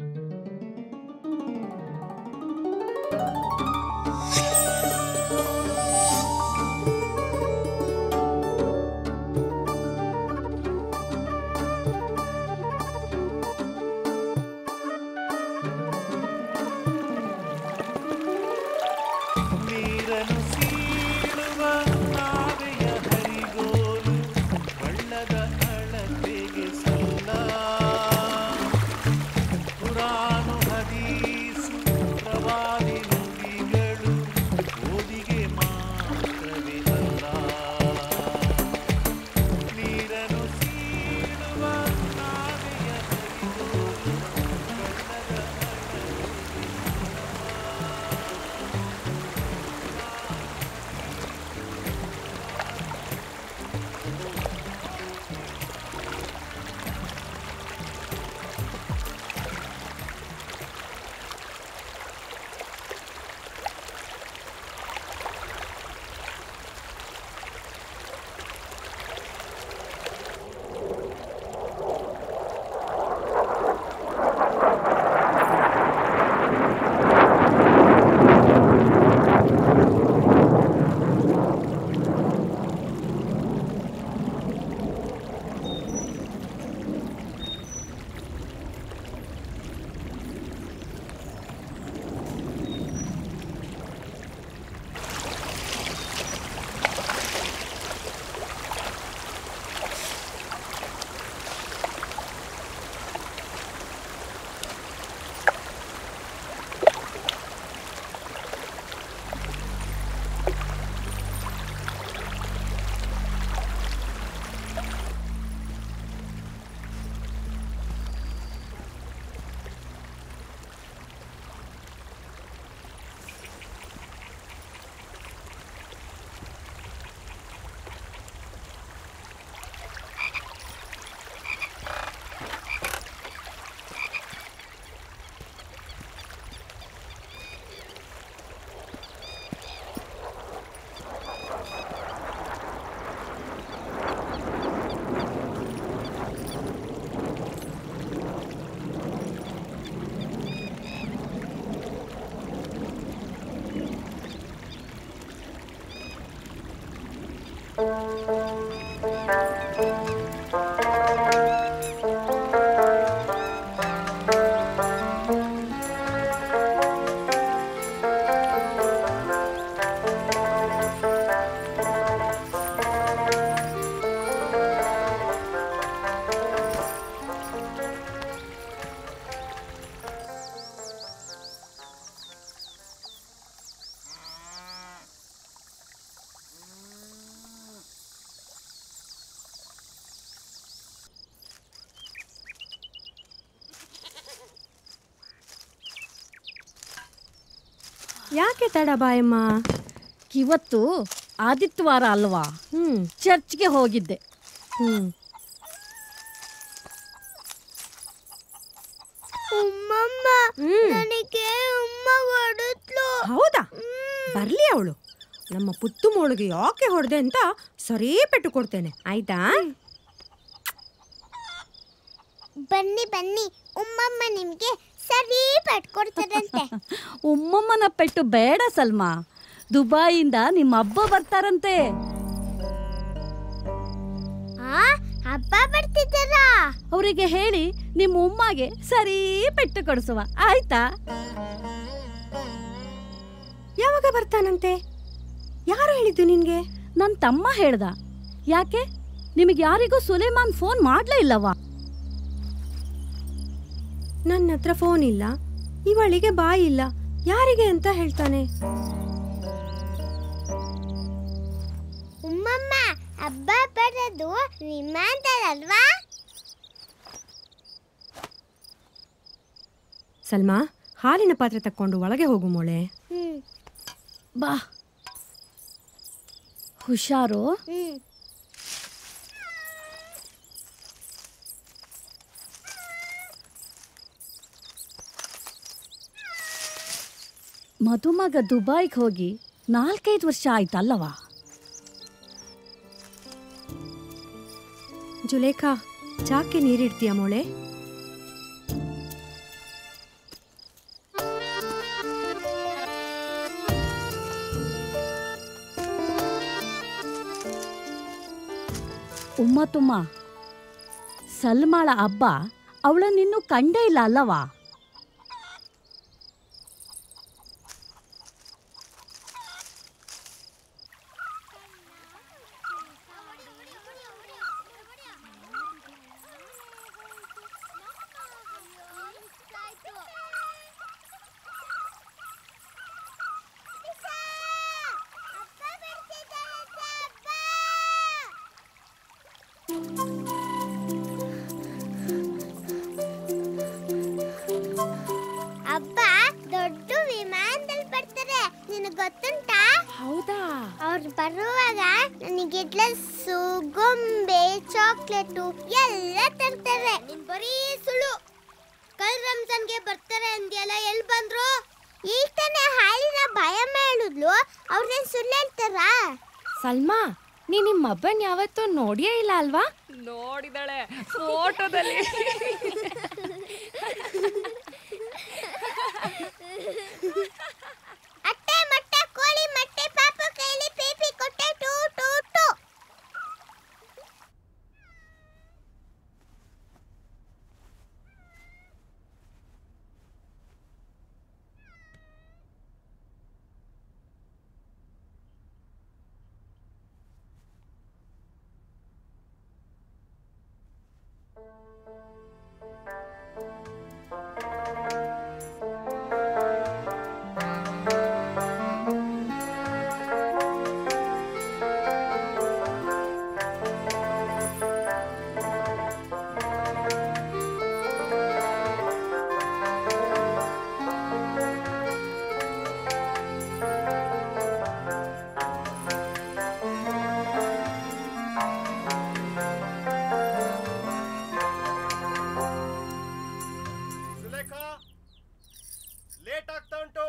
ಯಾಕೆ ತಡ ಬಾಯಮ್ಮ? ಇವತ್ತು ಆದಿತ್ಯವಾರ ಅಲ್ವಾ? ಚರ್ಚ್ಗೆ ಹೋಗಿದ್ದೆ. ಹೌದಾ? ಬರ್ಲಿ ಅವಳು. ನಮ್ಮ ಪುತ್ತು ಮೋಳಿಗೆ ಯಾಕೆ ಹೊಡೆದೆ ಅಂತ ಸರಿ ಪೆಟ್ಟು ಕೊಡ್ತೇನೆ, ಆಯ್ತಾ? ಬನ್ನಿ ಬನ್ನಿ, ಉಮ್ಮಮ್ಮ ನಿಮ್ಗೆ ಸರಿ ಪೆಟ್ಟು ಕೊಡ್ತಾರಂತೆ. ಉಮ್ಮಮ್ಮನ ಪೆಟ್ಟು ಬೇಡ ಸಲ್ಮಾ, ದುಬಾಯಿಂದ ನಿಮ್ಮ ಹಬ್ಬ ಬರ್ತಾರಂತೆ. ಹಬ್ಬ ಬರ್ತಿದ್ದಾರಾ? ಅವರಿಗೆ ಹೇಳಿ ನಿಮ್ಮ ಉಮ್ಮಗೆ ಸರಿ ಪೆಟ್ಟು ಕೊಡಿಸುವ, ಆಯ್ತಾ? ಯಾವಾಗ ಬರ್ತಾನಂತೆ? ಯಾರು ಹೇಳಿದ್ದು ನಿನ್ಗೆ? ನನ್ನ ತಮ್ಮ ಹೇಳ್ದ. ಯಾಕೆ, ನಿಮಗೆ ಯಾರಿಗೂ ಸುಲೇಮಾನ್ ಫೋನ್ ಮಾಡ್ಲೇ ಇಲ್ಲವಾ? ನನ್ನ ಹತ್ರ ಫೋನ್ ಇಲ್ಲ, ಇವಳಿಗೆ ಬಾಯಿ ಇಲ್ಲ, ಯಾರಿಗೆ ಅಂತ ಹೇಳ್ತಾನೆ. ಉಮ್ಮಮ್ಮ, ಹಬ್ಬ ಬರೋದು ವಿಮಾನದಲ್ವಾ? ಸಲ್ಮಾ, ಹಾಲಿನ ಪಾತ್ರೆ ತಕ್ಕೊಂಡು ಒಳಗೆ ಹೋಗು ಮೋಳೆ. ಬಾ, ಹುಷಾರು. ಮದುಮಗ ದುಬೈಗೆ ಹೋಗಿ 4-5 ವರ್ಷ ಆಯ್ತಲ್ಲವಾ? ಜುಲೇಖಾ, ಚಾಕ್ಕೆ ನೀರಿಡ್ತೀಯ ಮೋಳೆ? ಉಮ್ಮತುಮ್ಮ, ಸಲ್ಮಾಳ ಹಬ್ಬ ಅವಳನ್ನಿನ್ನೂ ಕಂಡೇ ಇಲ್ಲ ಅಲ್ಲವಾ? ಅಬ್ಬ ದೊಡ್ಡ ವಿಮಾನದಲ್ಲಿ ಬರ್ತಾರೆ, ನಿನಗೆ ಗೊತ್ತುಂಟಾ? ಹೌದಾ? ಅವ್ರು ಬರುವಾಗ ನನಗೆ ಗೊಂಬೆ, ಚಾಕ್ಲೇಟು ಎಲ್ಲ ತರ್ತಾರೆ. ನೀನ್ ಬರೀ ಸುಳ್ಳು. ಕಲ್ ರಂಜಾನ್ಗೆ ಬರ್ತಾರೆ ಅಂದ್ಯಲ್ಲ, ಎಲ್ಲಿ ಬಂದ್ರು? ಈಗ ತಾನೇ ಹಾಲಿನ ಭಯ ಮಾಡಿದ್ಲು, ಅವ್ರೇನ್ ಸುಳ್ಳು ಹೇಳ್ತಾರಾ? ಸಲ್ಮಾ, ನೀ ನಿಮ್ಮ ಅಬ್ಬನ್ ಯಾವತ್ತೂ ನೋಡಿಯೇ ಇಲ್ಲ ಅಲ್ವಾ? ನೋಡಿದಾಳೆ ಫೋಟೋದಲ್ಲಿ. ಅಟ್ಟೆ ಮೊಟ್ಟೆ ಕೋಳಿ ಮೊಟ್ಟೆ ಪಾಪು ಕೈಲಿ ಪೀಪಿ ಕೊಟ್ಟೆ ಟೂ ಟೂ ಟೂ. ಲೇಟ್ ಆಗ್ತಾ ಉಂಟು.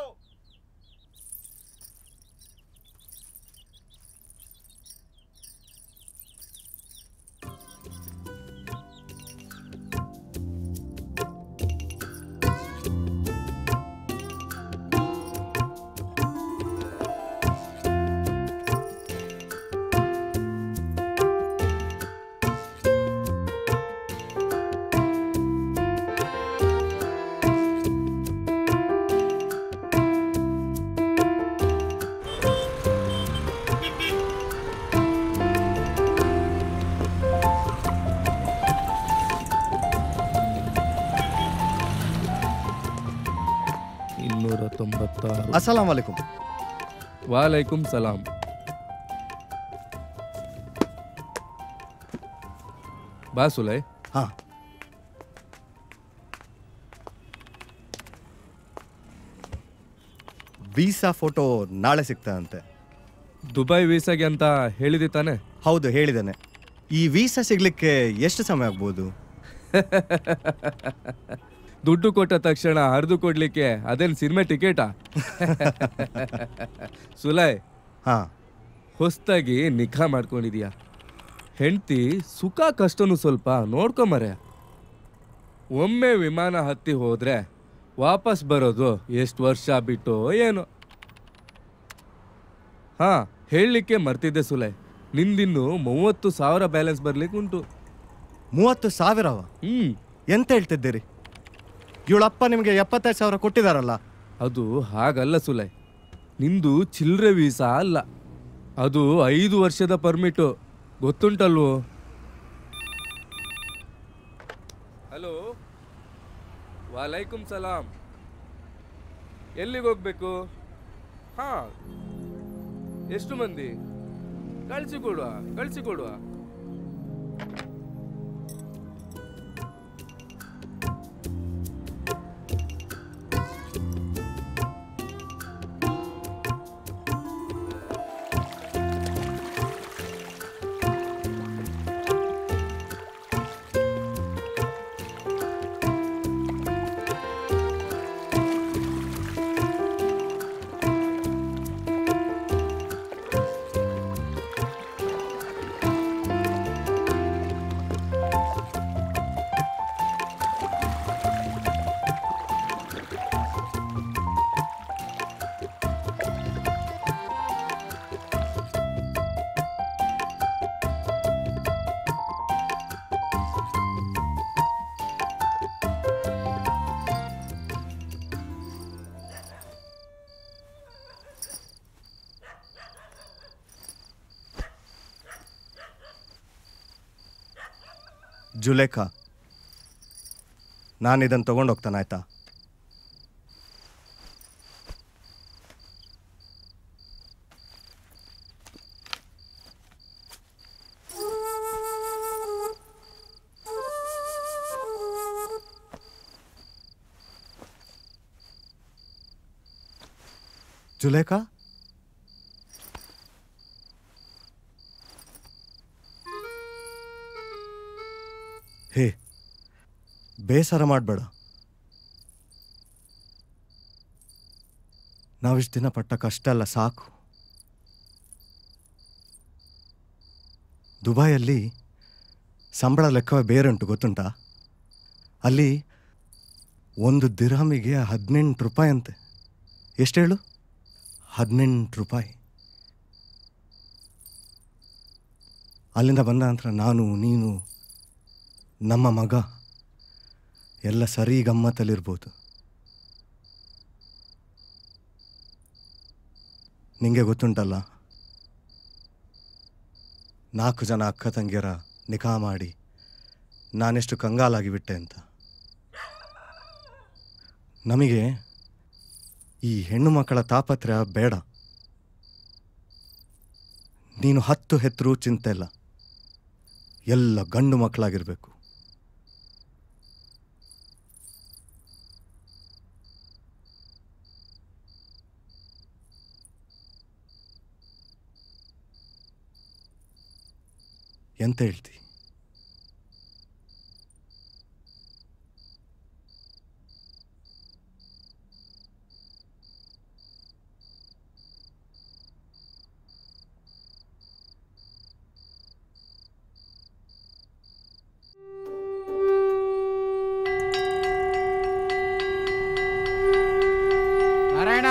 अस्सलाम वालेकुम. वालेकुम सलाम. ಬಾ ಸುಲೈ. ಹಾ, ವೀಸಾ ಫೋಟೋ ನಾಳೆ ಸಿಗ್ತದಂತೆ. ದುಬೈ ವೀಸಾಗೆ ಅಂತ ಹೇಳಿದಿ ತಾನೆ? ಹೌದು, ಹೇಳಿದ್ದೇನೆ. ಈ ವೀಸಾ ಸಿಗ್ಲಿಕ್ಕೆ ಎಷ್ಟು ಸಮಯ ಆಗ್ಬೋದು? ದುಡ್ಡು ಕೊಟ್ಟ ತಕ್ಷಣ ಹರಿದು ಕೊಡ್ಲಿಕ್ಕೆ ಅದೇನು ಸಿನಿಮಾ ಟಿಕೆಟಾ? ಸುಲೈ, ಹಾ, ಹೊಸ್ದಾಗಿ ನಿಖಾ ಮಾಡ್ಕೊಂಡಿದೀಯಾ? ಹೆಂಡ್ತಿ ಸುಖ ಕಷ್ಟನು ಸ್ವಲ್ಪ ನೋಡ್ಕೊಂಬರೆ. ಒಮ್ಮೆ ವಿಮಾನ ಹತ್ತಿ ಹೋದ್ರೆ ವಾಪಸ್ ಬರೋದು ಎಷ್ಟು ವರ್ಷ ಬಿಟ್ಟು ಏನೋ. ಹಾ, ಹೇಳಲಿಕ್ಕೆ ಮರ್ತಿದ್ದೆ ಸುಲೈ, ನಿಂದಿನ್ನು 30,000 ಬ್ಯಾಲೆನ್ಸ್ ಬರ್ಲಿಕ್ಕೆ ಉಂಟು. 30,000? ಎಂತ ಹೇಳ್ತಿದ್ದೀರಿ? ಇವಳಪ್ಪ ನಿಮಗೆ 75,000 ಕೊಟ್ಟಿದಾರಲ್ಲ. ಅದು ಹಾಗಲ್ಲ ಸುಲೈ, ನಿಂದು ಚಿಲ್ಲರೆ ವೀಸಾ ಅಲ್ಲ, ಅದು 5 ವರ್ಷದ ಪರ್ಮಿಟು, ಗೊತ್ತುಂಟಲ್ವೋ? ಹಲೋ, ವಾಲೈಕುಮ್ ಸಲಾಂ. ಎಲ್ಲಿಗೆ ಹೋಗ್ಬೇಕು? ಹಾ, ಎಷ್ಟು ಮಂದಿ? ಕಳಿಸಿಕೊಡುವ. ಜುಲೇಖಾ, ನಾನು ಇದನ್ನು ತೊಗೊಂಡೋಗ್ತಾನೆ ಆಯ್ತಾ? ಜುಲೇಖಾ, ಹೇ, ಬೇಸರ ಮಾಡಬೇಡ. ನಾವಿಷ್ಟು ದಿನ ಪಟ್ಟ ಕಷ್ಟ ಎಲ್ಲ ಸಾಕು. ದುಬೈಯಲ್ಲಿ ಸಂಬಳ ಲೆಕ್ಕವೇ ಬೇರುಂಟು, ಗೊತ್ತುಂಟಾ? ಅಲ್ಲಿ 1 ದಿರ್ಹಮಿಗೆ 18 ರೂಪಾಯಿ ಅಂತೆ. ಎಷ್ಟು ಹೇಳು? 18 ರೂಪಾಯಿ. ಅಲ್ಲಿಂದ ಬಂದ ನಂತರ ನಾನು, ನೀನು, ನಮ್ಮ ಮಗ ಎಲ್ಲ ಸರಿ ಗಮ್ಮತ್ತಲ್ಲಿರ್ಬೋದು. ನಿಂಗೆ ಗೊತ್ತುಂಟಲ್ಲ, 4 ಜನ ಅಕ್ಕ ತಂಗಿಯರ ನಿಖಾ ಮಾಡಿ ನಾನೆಷ್ಟು ಕಂಗಾಲಾಗಿಬಿಟ್ಟೆ ಅಂತ. ನಮಗೆ ಈ ಹೆಣ್ಣು ಮಕ್ಕಳ ತಾಪತ್ರೆ ಬೇಡ. ನೀನು 10 ಹೆತ್ತರೂ ಚಿಂತೆ ಇಲ್ಲ, ಎಲ್ಲ ಗಂಡು ಮಕ್ಕಳಾಗಿರ್ಬೇಕು. ಎಂತ ಹೇಳ್ತಿ? ನಾರಾಯಣ,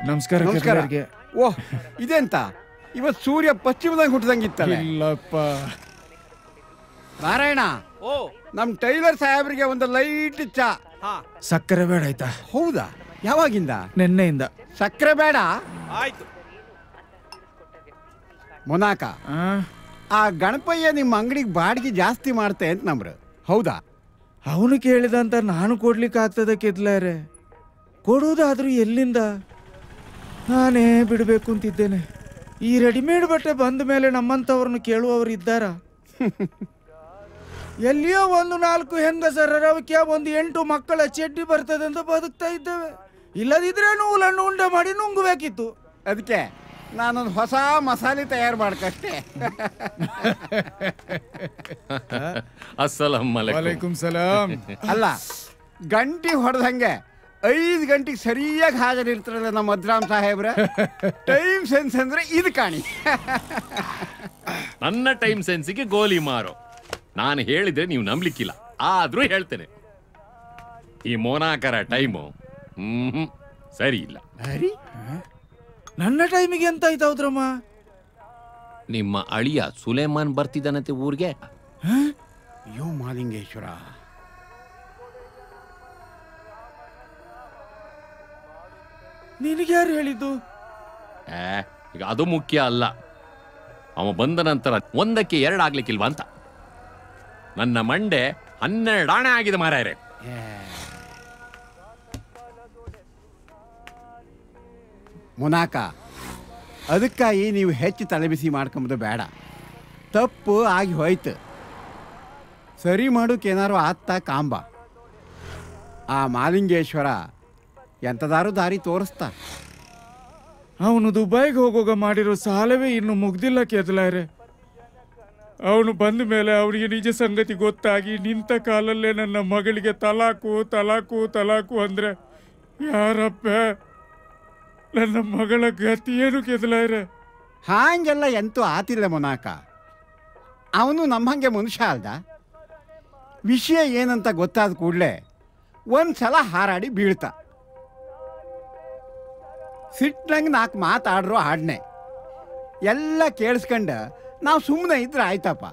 ನಮಸ್ಕಾರ. ನಮಸ್ಕಾರ. ಓಹ್, ಇದೆಂತ ಇವತ್ತು ಸೂರ್ಯ ಪಶ್ಚಿಮದಂಗೆ ಹುಟ್ಟದಂಗಿತ್ತಲ್ಲ. ಇಲ್ಲಪ್ಪ ನಾರಾಯಣ, ನಮ್ ಟೈಲರ್ ಸಾಹೇಬ್ರಿಗೆ ಒಂದು ಲೈಟ್ ಚಾ. ಸಕ್ಕರೆ ಬೇಡ ಆಯ್ತಾ? ಹೌದಾ? ಯಾವಾಗಿಂದ? ನಿನ್ನೆಯಿಂದ. ಸಕ್ಕರೆ ಬೇಡ. ಆಯ್ತು. ಮೊನಾಕ, ಆ ಗಣಪಯ್ಯ ನಿಮ್ಮ ಅಂಗಡಿಗೆ ಬಾಡಿಗೆ ಜಾಸ್ತಿ ಮಾಡ್ತೆ ಅಂತ ನಮ್ರು, ಹೌದಾ? ಅವನು ಕೇಳಿದಂತ ನಾನು ಕೊಡ್ಲಿಕ್ಕೆ ಆಗ್ತದ ಕೆದ್ಲಾರೆ. ಕೊಡುವುದಾದ್ರೂ ಎಲ್ಲಿಂದ? ನಾನೇ ಬಿಡಬೇಕು ಅಂತಿದ್ದೇನೆ. ಈ ರೆಡಿಮೇಡ್ ಬಟ್ಟೆ ಬಂದ ಮೇಲೆ ನಮ್ಮಂಥವ್ರನ್ನ ಕೇಳುವವರು ಇದ್ದಾರ? ಎಲ್ಲಿಯೋ 1-4 ಹೆಂಗಸರವಕ್ಕೆ 1-8 ಮಕ್ಕಳ ಚಡ್ಡಿ ಬರ್ತದೆ ಅಂತ ಬದುಕ್ತಾ ಇದ್ದೇವೆ. ಇಲ್ಲದಿದ್ರೆ ನೂಲನ್ನು ಉಂಡೆ ಮಾಡಿ ನುಂಗಬೇಕಿತ್ತು. ಅದಕ್ಕೆ ನಾನೊಂದು ಹೊಸ ಮಸಾಲೆ ತಯಾರು ಮಾಡ್ಕಷ್ಟೇ. ವಲೈಕುಂ ಸಲಾಂ. ಅಲ್ಲ, ಗಂಟಿ ಹೊಡೆದಂಗೆ 5 ಗಂಟೆಗೆ ಸರಿಯಾಗಿ ಹಾಜರಿರ್ತಾರಲ್ಲ ನಮ್ಮ ಮದ್ರಾಮ್ ಸಾಹೇಬ್ರ. ಟೈಮ್ ಸೆನ್ಸ್ ಅಂದ್ರೆ ಇದು ಕಾಣಿ. ನನ್ನ ಟೈಮ್ ಸೆನ್ಸಿಗೆ ಗೋಲಿ ಮಾರೋ. ನಾನು ಹೇಳಿದ್ರೆ ನೀವು ನಂಬಲಿಕ್ಕಿಲ್ಲ, ಆದ್ರೂ ಹೇಳ್ತೇನೆ. ಈ ಮೋನಾಕರ ಟೈಮು ಸರಿ ಇಲ್ಲ. ನನ್ನ ಟೈಮಿಗೆ ಎಂತ ಆಯ್ತೌದ್ರಮ್ಮ? ನಿಮ್ಮ ಅಳಿಯ ಸುಲೇಮಾನ್ ಬರ್ತಿದ್ದಾನಂತೆ ಊರಿಗೆ. ಅಯ್ಯೋ ಮಾಲಿಂಗೇಶ್ವರ, ನಿನಗೆ ಯಾರು ಹೇಳಿದ್ದು? ಈಗ ಅದು ಮುಖ್ಯ ಅಲ್ಲ. ಅವ ಬಂದ ನಂತರ 1ಕ್ಕೆ 2 ಆಗ್ಲಿಕ್ಕಿಲ್ವಾ ಅಂತ. ನನ್ನ ಮಂಡೆ 12 ಆಣೆ ಆಗಿದೆ ಮಾರಾಯರೆ. ಮುನಾಕ, ಅದಕ್ಕಾಗಿ ನೀವು ಹೆಚ್ಚು ತಲೆಬಿಸಿ ಮಾಡ್ಕೊಂಬುದು ಬೇಡ. ತಪ್ಪು ಆಗಿ ಹೋಯ್ತು, ಸರಿ ಮಾಡೋಕ್ಕೇನಾರು ಆತ್ತ ಕಾಂಬ. ಆ ಮಾಲಿಂಗೇಶ್ವರ ಎಂಥದಾರು ದಾರಿ ತೋರಿಸ್ತಾ. ಅವನು ದುಬೈಗೆ ಹೋಗೋಗ ಮಾಡಿರೋ ಸಾಲವೇ ಇನ್ನು ಮುಗ್ದಿಲ್ಲ ಕೆದಲಾರೆ. ಅವನು ಬಂದ ಮೇಲೆ ಅವನಿಗೆ ನಿಜ ಸಂಗತಿ ಗೊತ್ತಾಗಿ ನಿಂತ ಕಾಲಲ್ಲೇ ನನ್ನ ಮಗಳಿಗೆ ತಲಾಕು ತಲಾಕು ತಲಾಕು ಅಂದ್ರೆ ಯಾರಪ್ಪ? ನನ್ನ ಮಗಳ ಗತಿ ಏನು ಕೆದಲಾರೆ? ಹಾಂಗೆಲ್ಲ ಎಂತೂ ಆತಿಲ್ಲ ಮುನಾಕ. ಅವನು ನಮ್ಮಂಗೆ ಮನುಷ್ಯ ಅಲ್ದ. ವಿಷಯ ಏನಂತ ಗೊತ್ತಾದ ಕೂಡಲೇ ಒಂದ್ಸಲ ಹಾರಾಡಿ ಬೀಳ್ತ. ಸಿಟ್ನಂಗೆ 4 ಮಾತಾಡ್ರು ಹಾಡ್ನೆ ಎಲ್ಲ ಕೇಳಿಸ್ಕೊಂಡ ನಾವು ಸುಮ್ಮನೆ ಇದ್ರೆ ಆಯ್ತಪ್ಪ.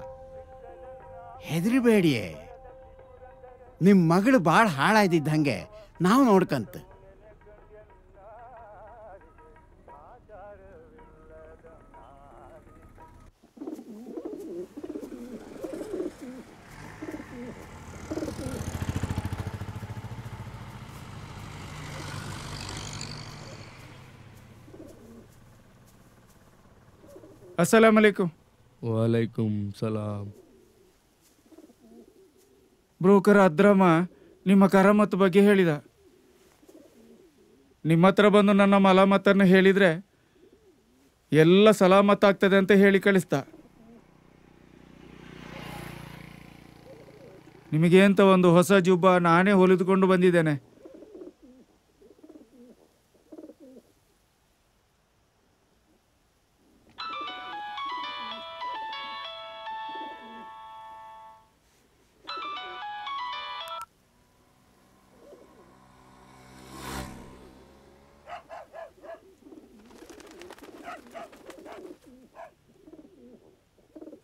ಹೆದರಿಬೇಡಿಯೇ, ನಿಮ್ಮ ಮಗಳು ಭಾಳ ಹಾಳಾಯ್ದಿದ್ದಂಗೆ ನಾವು ನೋಡ್ಕಂತ. ಅಸ್ಸಲಾಮ್ ಅಲೈಕುಂ. ವಾಲೈಕುಂ ಸಲಾಂ. ಬ್ರೋಕರ್ ಅದ್ರಮ್ಮ ನಿಮ್ಮ ಕರಾಮತ್ ಬಗ್ಗೆ ಹೇಳಿದ. ನಿಮ್ಮ ಹತ್ರ ಬಂದು ನನ್ನ ಮಲಾಮತ್ತನ್ನು ಹೇಳಿದರೆ ಎಲ್ಲ ಸಲಾಮತ್ ಆಗ್ತದೆ ಅಂತ ಹೇಳಿ ಕಳಿಸ್ದ. ನಿಮಗೆ ಅಂತ ಒಂದು ಹೊಸ ಜುಬ್ಬ ನಾನೇ ಹೊಲಿದುಕೊಂಡು ಬಂದಿದ್ದೇನೆ.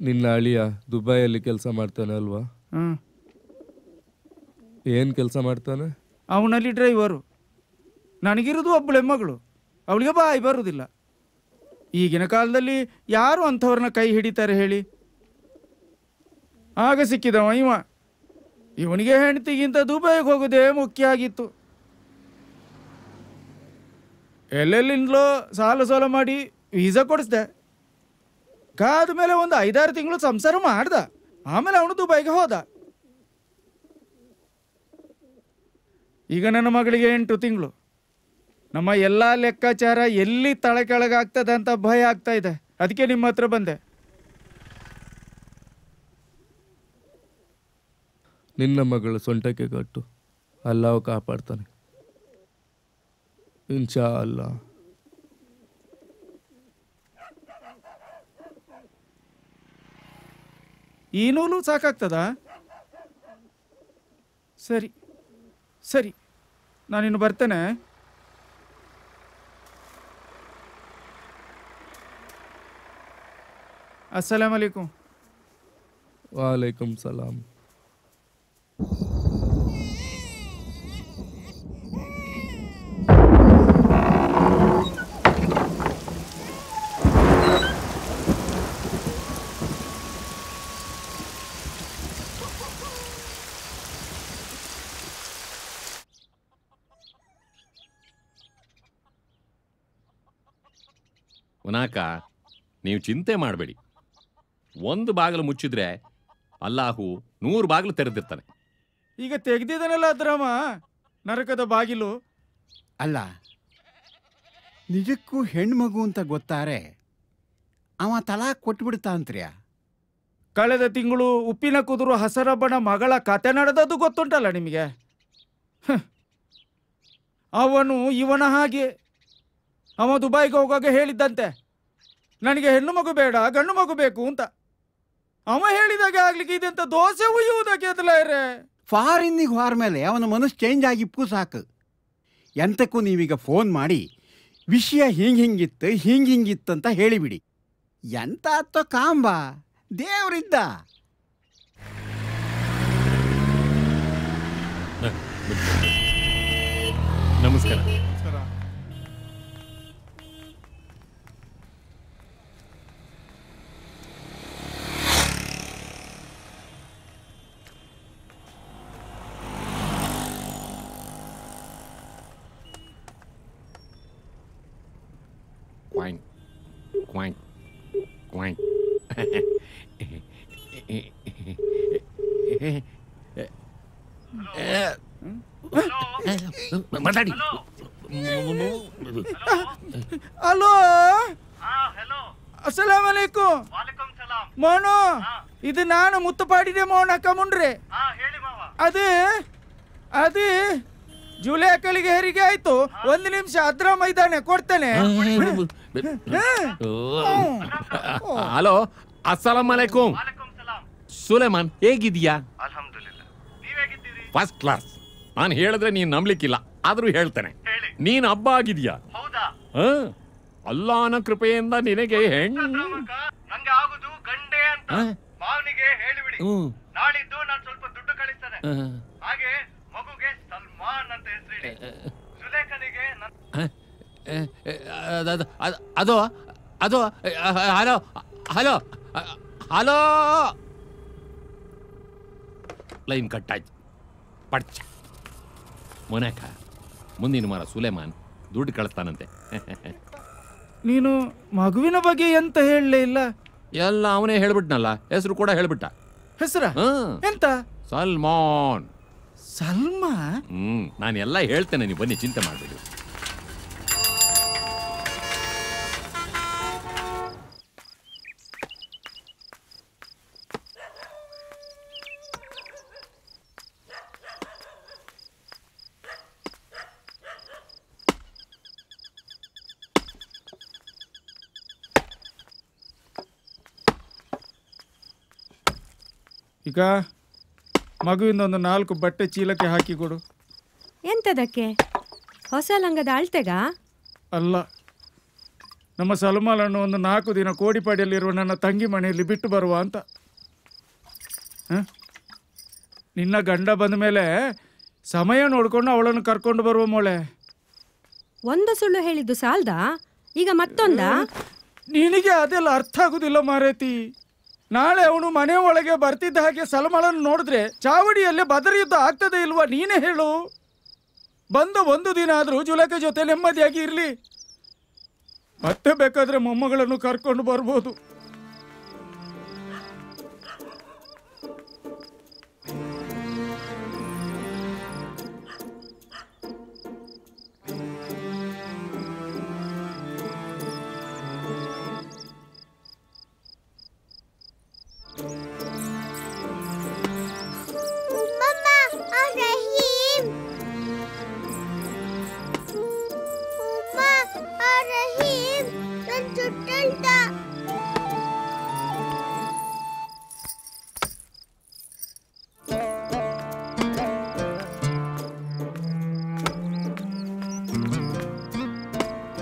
ನಿನ್ನ ಅಳಿಯ ದುಬೈಯಲ್ಲಿ ಕೆಲಸ ಮಾಡ್ತಾನೆ ಅಲ್ವಾ? ಏನು ಕೆಲಸ ಮಾಡ್ತಾನೆ? ಅವನಲ್ಲಿ ಡ್ರೈವರು. ನನಗಿರೋದು ಒಬ್ಬಳೆ ಮಗಳು, ಅವಳಿಗೆ ಬಾಯಿ ಬರುವುದಿಲ್ಲ. ಈಗಿನ ಕಾಲದಲ್ಲಿ ಯಾರು ಅಂಥವ್ರನ್ನ ಕೈ ಹಿಡಿತಾರೆ ಹೇಳಿ? ಆಗ ಸಿಕ್ಕಿದವ ಇವನಿಗೆ ಹೆಂಡತಿಗಿಂತ ದುಬೈಗೆ ಹೋಗೋದೇ ಮುಖ್ಯ ಆಗಿತ್ತು. ಎಲ್ಲೆಲ್ಲಿಂದಲೋ ಸಾಲ ಮಾಡಿ ವೀಸಾ ಕೊಡಿಸ್ದೆ. ಕಾದ ಮೇಲೆ ಒಂದು 5-6 ತಿಂಗಳು ಸಂಸಾರ ಮಾಡ್ದ. ಆಮೇಲೆ ಅವನು ದುಬೈಗೆ ಹೋದ. ಈಗ ನನ್ನ ಮಗಳಿಗೆ 8 ತಿಂಗಳು. ನಮ್ಮ ಎಲ್ಲ ಲೆಕ್ಕಾಚಾರ ಎಲ್ಲಿ ತಳೆ ಕೆಳಗಾಗ್ತದೆ ಅಂತ ಭಯ ಆಗ್ತಾ ಇದೆ. ಅದಕ್ಕೆ ನಿಮ್ಮ ಹತ್ರ ಬಂದೆ. ನಿನ್ನ ಮಗಳು ಸೊಂಟಕ್ಕೆ ಕಟ್ಟು, ಅಲ್ಲಾವು ಕಾಪಾಡ್ತಾನೆ ಇನ್ಶಾ ಅಲ್ಲಾ. ಈ ನೂಲು ಸಾಕಾಗ್ತದಾ? ಸರಿ ಸರಿ, ನಾನಿನ್ನು ಬರ್ತೇನೆ. ಅಸ್ಸಲಾಮ್ ಅಲೈಕುಂ. ವಾಲೈಕುಂ ಸಲಾಂ. ಉನಾಕ, ನೀವು ಚಿಂತೆ ಮಾಡಬೇಡಿ. ಒಂದು ಬಾಗಿಲು ಮುಚ್ಚಿದ್ರೆ ಅಲ್ಲಾಹು 100 ಬಾಗಿಲು ತೆರೆದಿರ್ತಾನೆ. ಈಗ ತೆಗೆದಿದ್ದಾನಲ್ಲ ಅದ್ರಮ್ಮ ನರಕದ ಬಾಗಿಲು. ಅಲ್ಲ, ನಿಜಕ್ಕೂ ಹೆಣ್ಮಗು ಅಂತ ಗೊತ್ತಾರೆ ಅವ ತಲಾಕ್ ಕೊಟ್ಬಿಡ್ತಾಂತ್ರ್ಯಾ. ಕಳೆದ ತಿಂಗಳು ಉಪ್ಪಿನ ಕುದುರು ಹಸರಬ್ಬನ ಮಗಳ ಕತೆ ನಡೆದದ್ದು ಗೊತ್ತುಂಟಲ್ಲ ನಿಮಗೆ? ಅವನು ಇವನ ಹಾಗೆ ಅವ ದುಬೈಗೆ ಹೋಗುವಾಗ ಹೇಳಿದ್ದಂತೆ, ನನಗೆ ಹೆಣ್ಣು ಮಗು ಬೇಡ ಗಂಡು ಮಗು ಬೇಕು ಅಂತ. ಅವ ಹೇಳಿದಾಗೆ ಆಗ್ಲಿಕ್ಕೆ ಇದೆಂತ ದೋಸೆ ಉಯ್ಯುವುದಕ್ಕೆ ಎದಲಾರೆ. ಫಾರಿನ್ನಿಗೆ ಹೋರ ಮೇಲೆ ಅವನ ಮನಸ್ಸು ಚೇಂಜ್ ಆಗಿಪ್ಪು ಸಾಕು. ಎಂತಕ್ಕೂ ನೀವೀಗ ಫೋನ್ ಮಾಡಿ ವಿಷಯ ಹಿಂಗಿತ್ತು ಹಿಂಗಿತ್ತಂತ ಹೇಳಿಬಿಡಿ. ಎಂತ ಆತೋ ಕಾಂಬ, ದೇವರಿದ್ದ. ನಮಸ್ಕಾರ. Quack, quack, quack. ಮಾತಾಡಿ. ಹಲೋ, ಅಸ್ಸಲಾಮ್ ಅಲೈಕುಂ. ಮೋನು, ಇದು ನಾನು ಮುತ್ತುಪಾಡಿದೆ ಮೋನ ಕಮುಂಡ್ರೆ. ಅದು ಜುಲೈ ಕಳಿಗೆ ಹೆರಿಗೆ ಆಯ್ತು. 1 ನಿಮಿಷ ಅದ್ರ ಮೈದಾನ ಕೊಡ್ತೇನೆ. ಹಲೋ, ಅಸ್ಸಲಾಮ್ ಅಲೈಕುಂ. ಸುಲೇಮಾನ್, ಹೇಗಿದೀಯಾ? First class. ನಾನು ಹೇಳಿದ್ರೆ ನೀನ್ ನಂಬ್ಲಿಕ್ಕಿಲ್ಲ, ಆದ್ರೂ ಹೇಳ್ತೇನೆ. ನೀನ್ ಹಬ್ಬ ಆಗಿದ್ಯಾ? ಅಲ್ಲಾಹನ ಕೃಪೆಯಿಂದ ನಿನಗೆ ಹೆಣ್ಣು ನಂಗೆ ಆಗುದು ಗಂಡೆ ಅಂತ ಮಾವನಿಗೆ ಹೇಳಿಬಿಡಿ. ನಾಳಿದ್ದು ನಾನು ಸ್ವಲ್ಪ ದುಡ್ಡು ಕಳಿಸ್ತೇನೆ. ಹಾಗೆ ಮಗುಗೆ ಸಲ್ಮಾನ್ ಅಂತ ಹೆಸರಿಡಿ. ಸುಲೇಖನಿಗೆ ಅದು ಅದು hello hello hello line cut ಆಯ್ತು. ಪಡ್ಚ ಮೊನಾಕ ಮುಂದಿನ ವಾರ ಸುಲೇಮಾನ್ ದುಡ್ಡು ಕಳಿಸ್ತಾನಂತೆ. ನೀನು ಮಗುವಿನ ಬಗ್ಗೆ ಎಂತ ಹೇಳಲೇ ಇಲ್ಲ. ಎಲ್ಲ ಅವನೇ ಹೇಳ್ಬಿಟ್ನಲ್ಲ, ಹೆಸರು ಕೂಡ ಹೇಳ್ಬಿಟ್ಟ. ಹೆಸರ ಎಂತ? ಸಲ್ಮಾನ್. ಸಲ್ಮಾ? ನಾನು ಎಲ್ಲ ಹೇಳ್ತೇನೆ, ನೀವು ಬನ್ನಿ, ಚಿಂತೆ ಮಾಡಬೇಡಿ. ಈಗ ಮಗುವಿಂದ ಒಂದು 4 ಬಟ್ಟೆ ಚೀಲಕ್ಕೆ ಹಾಕಿ ಕೊಡು. ಎಂತದಕ್ಕೆ? ಹೊಸ ಲಂಗದ ಅಳ್ತೆಗ? ಅಲ್ಲ, ನಮ್ಮ ಸಲ್ಮಾನನ್ನು ಒಂದು 4 ದಿನ ಕೋಡಿಪಾಡಿಯಲ್ಲಿರುವ ನನ್ನ ತಂಗಿ ಮನೆಯಲ್ಲಿ ಬಿಟ್ಟು ಬರುವ ಅಂತ. ನಿನ್ನ ಗಂಡ ಬಂದ ಮೇಲೆ ಸಮಯ ನೋಡ್ಕೊಂಡು ಅವಳನ್ನು ಕರ್ಕೊಂಡು ಬರುವ ಮೊಳೆ. ಒಂದು ಸುಳ್ಳು ಹೇಳಿದ್ದು ಸಾಲ್ದ, ಈಗ ಮತ್ತೊಂದ? ನಿನಗೆ ಅದೆಲ್ಲ ಅರ್ಥ ಆಗುದಿಲ್ಲ ಮಾರೇತಿ. ನಾಳೆ ಅವನು ಮನೆ ಒಳಗೆ ಬರ್ತಿದ್ದ ಹಾಗೆ ಸಲ್ಮಾನನ್ನು ನೋಡಿದ್ರೆ ಚಾವಡಿಯಲ್ಲೇ ಬದರಿ ಯುದ್ಧ ಆಗ್ತದೆ ಇಲ್ವಾ? ನೀನೇ ಹೇಳು. ಬಂದ 1 ದಿನ ಆದ್ರೂ ಜುಲೇಖ ಜೊತೆ ನೆಮ್ಮದಿಯಾಗಿ ಇರ್ಲಿ, ಮತ್ತೆ ಬೇಕಾದ್ರೆ ಮೊಮ್ಮಗಳನ್ನು ಕರ್ಕೊಂಡು ಬರ್ಬೋದು.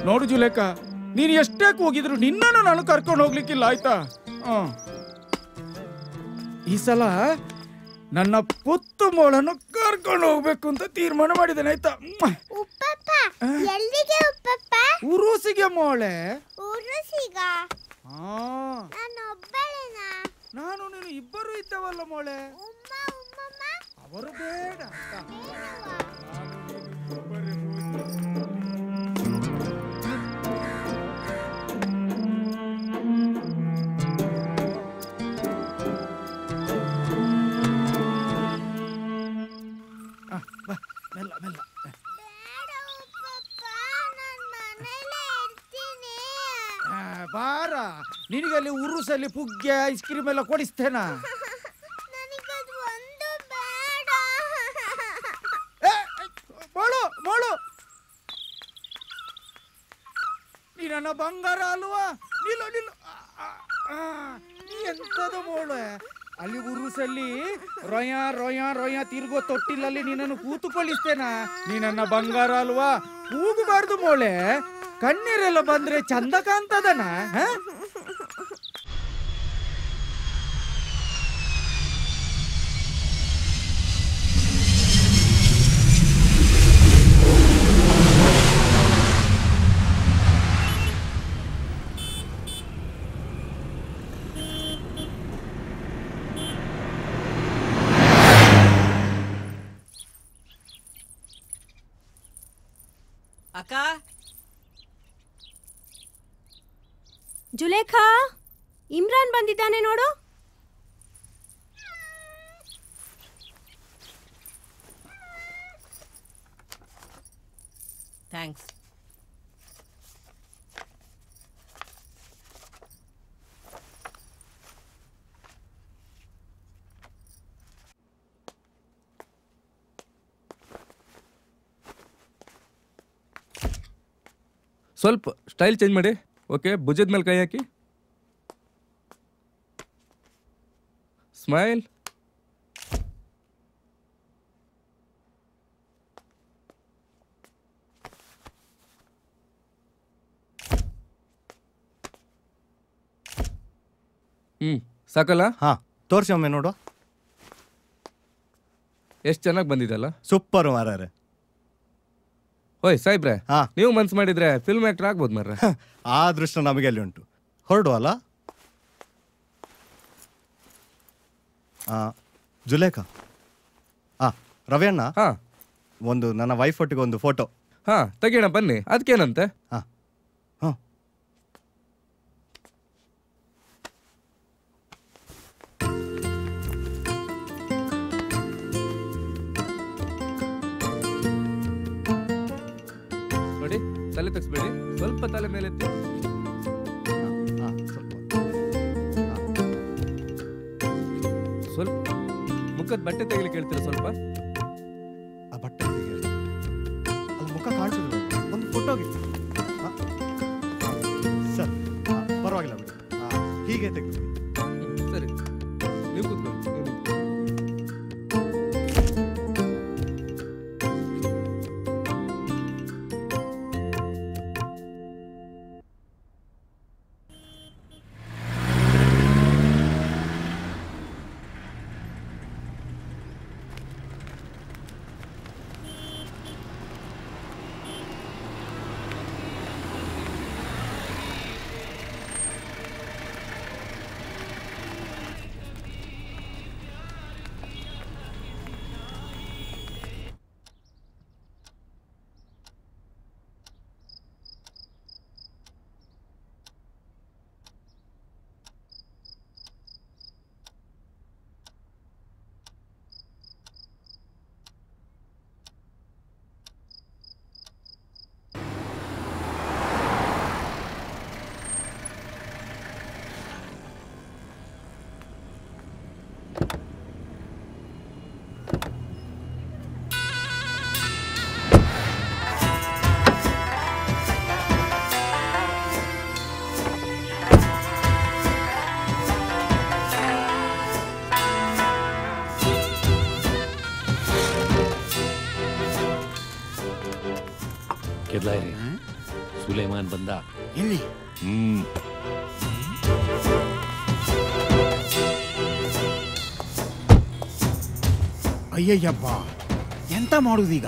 ನೋಡು ಜುಲೇಖ, ನೀನು ಎಷ್ಟೇ ಹೋಗಿದ್ರು ನಿನ್ನನ್ನು ನಾನು ಕರ್ಕೊಂಡು ಹೋಗ್ಲಿಕ್ಕಿಲ್ಲ, ಆಯ್ತಾ? ಈ ಸಲ ನನ್ನ ಪುತ್ತು ಮೋಳನ್ನು ಕರ್ಕೊಂಡು ಹೋಗ್ಬೇಕು ಅಂತ ತೀರ್ಮಾನ ಮಾಡಿದ್ದೇನೆ, ಆಯ್ತಾ? ಉರುಸಿಗೆ ಮೋಳೆ. ನಾನು ನೀನು ಇಬ್ಬರು ಇದ್ದವಲ್ಲ ಮೋಳೆ. ಅವರು ಬೇಡ. ಮೆಲ್ಲ ಮೆಲ್ಲ. ಬಾರ, ನಿನಗಲ್ಲಿ ಉರುಸಲ್ಲಿ ಪುಗ್ಗೆ ಐಸ್ ಕ್ರೀಮ್ ಎಲ್ಲ ಕೊಡಿಸ್ತೇನ. ಮೋಳು, ನೀ ನನ್ನ ಬಂಗಾರ ಅಲ್ವಾ? ನಿಲ್ಲು ನಿಲ್ಲು. ನೀ ಎಂತದ ಮೋಳು? ಅಲ್ಲಿ ಉರುಸಲ್ಲಿ ರೊಯ ರೊಯ ರೊಯ ತಿರುಗೋ ತೊಟ್ಟಿಲಲ್ಲಿ ನೀನನ್ನು ಕೂತುಕೊಳ್ಳಿಸ್ತೇನಾ? ನೀ ನನ್ನ ಬಂಗಾರ ಅಲ್ವಾ? ಕೂಗಬಾರ್ದು ಮೋಳೆ, ಕಣ್ಣೀರೆಲ್ಲ ಬಂದ್ರೆ ಚಂದ ಕಾಣ್ತದನ. ಅಕ್ಕ, ಜುಲೇಖಾ, ಇಮ್ರಾನ್ ಬಂದಿದ್ದಾನೆ ನೋಡು. ಥ್ಯಾಂಕ್ಸ್. ಸ್ವಲ್ಪ ಸ್ಟೈಲ್ ಚೇಂಜ್ ಮಾಡಿ. ಓಕೆ, ಭುಜದ ಮೇಲೆ ಕೈ ಹಾಕಿ, ಸ್ಮೈಲ್. ಸಾಕಲ್ಲ? ಹಾಂ, ತೋರಿಸಿ ಒಮ್ಮೆ ನೋಡು. ಎಷ್ಟು ಚೆನ್ನಾಗಿ ಬಂದಿದೆಲ್ಲ. ಸೂಪರ್ ಮಾರಾರೆ. ಓಯ್ ಸಾಯ್ಬ್ರೆ, ಹಾ. ನೀವು ಮನ್ಸು ಮಾಡಿದ್ರೆ ಫಿಲ್ಮ್ ಆಕ್ಟರ್ ಆಗ್ಬೋದು ಮರ್ರೆ. ಆ ಅದೃಷ್ಟ ನಮಗೆ ಅಲ್ಲಿ ಉಂಟು. ಹೊರಡುವಲ್ಲ? ಜುಲೇಖಾ, ರವಿಯಣ್ಣ, ಹಾ ಒಂದು ನನ್ನ ವೈಫ್ ಒಟ್ಟಿಗೆ ಒಂದು ಫೋಟೋ. ಹಾ ತೆಗಿಯೋಣ ಬನ್ನಿ, ಅದಕ್ಕೇನಂತೆ. ಹಾ ಹಾಂ ನೋಡಿ, ತಲೆ ತಗ್ಸ್ಬೇಡಿ, ಸ್ವಲ್ಪ ತಲೆ ಮೇಲೆ ಎತ್ತಿ. ಸ್ವಲ್ಪ ಮುಖದ ಬಟ್ಟೆ ತೆಗಿಲಿಕ್ಕೆ ಹೇಳ್ತೀರಾ ಸ್ವಲ್ಪ? ಆ ಬಟ್ಟೆ ತೆಗೆಯೋದು. ಅದು ಮುಖ ಕಾಣಿಸೋದು, ಒಂದು ಫೋಟೋಗೆ ಸರ್. ಪರವಾಗಿಲ್ಲ ಬಿಡಿ, ಹೀಗೆ ತೆಗೆದು. ಸರಿ, ನೀವು ಕೂತ್ಕೊಳ್ಳಿ. ಕೆದ್ಲಾಯ್ರಿ, ಸುಲೇಮಾನ್ ಬಂದ. ಎಲ್ಲಿ? ಅಯ್ಯಯ್ಯಬ್ಬ, ಎಂತ ಮಾಡುದೀಗ?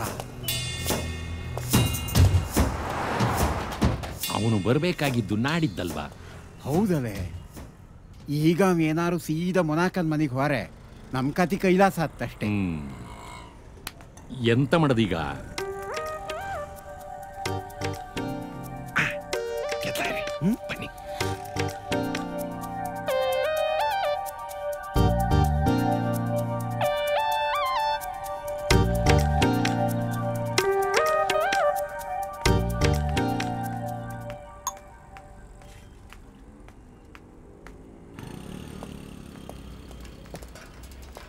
ಅವನು ಬರಬೇಕಾಗಿದ್ದು ನಾಡಿದ್ದಲ್ವಾ? ಹೌದವೇ, ಈಗ ಏನಾರು ಸೀದಾ ಮೊನಾಕನ್ ಮನೆಗೆ ಹೊರೆ ನಮ್ಮ ಕತಿ ಕೈಲಾಸ ಹತ್ತಷ್ಟೇ. ಎಂತ ಮಾಡದೀಗ? ಬನ್ನಿ.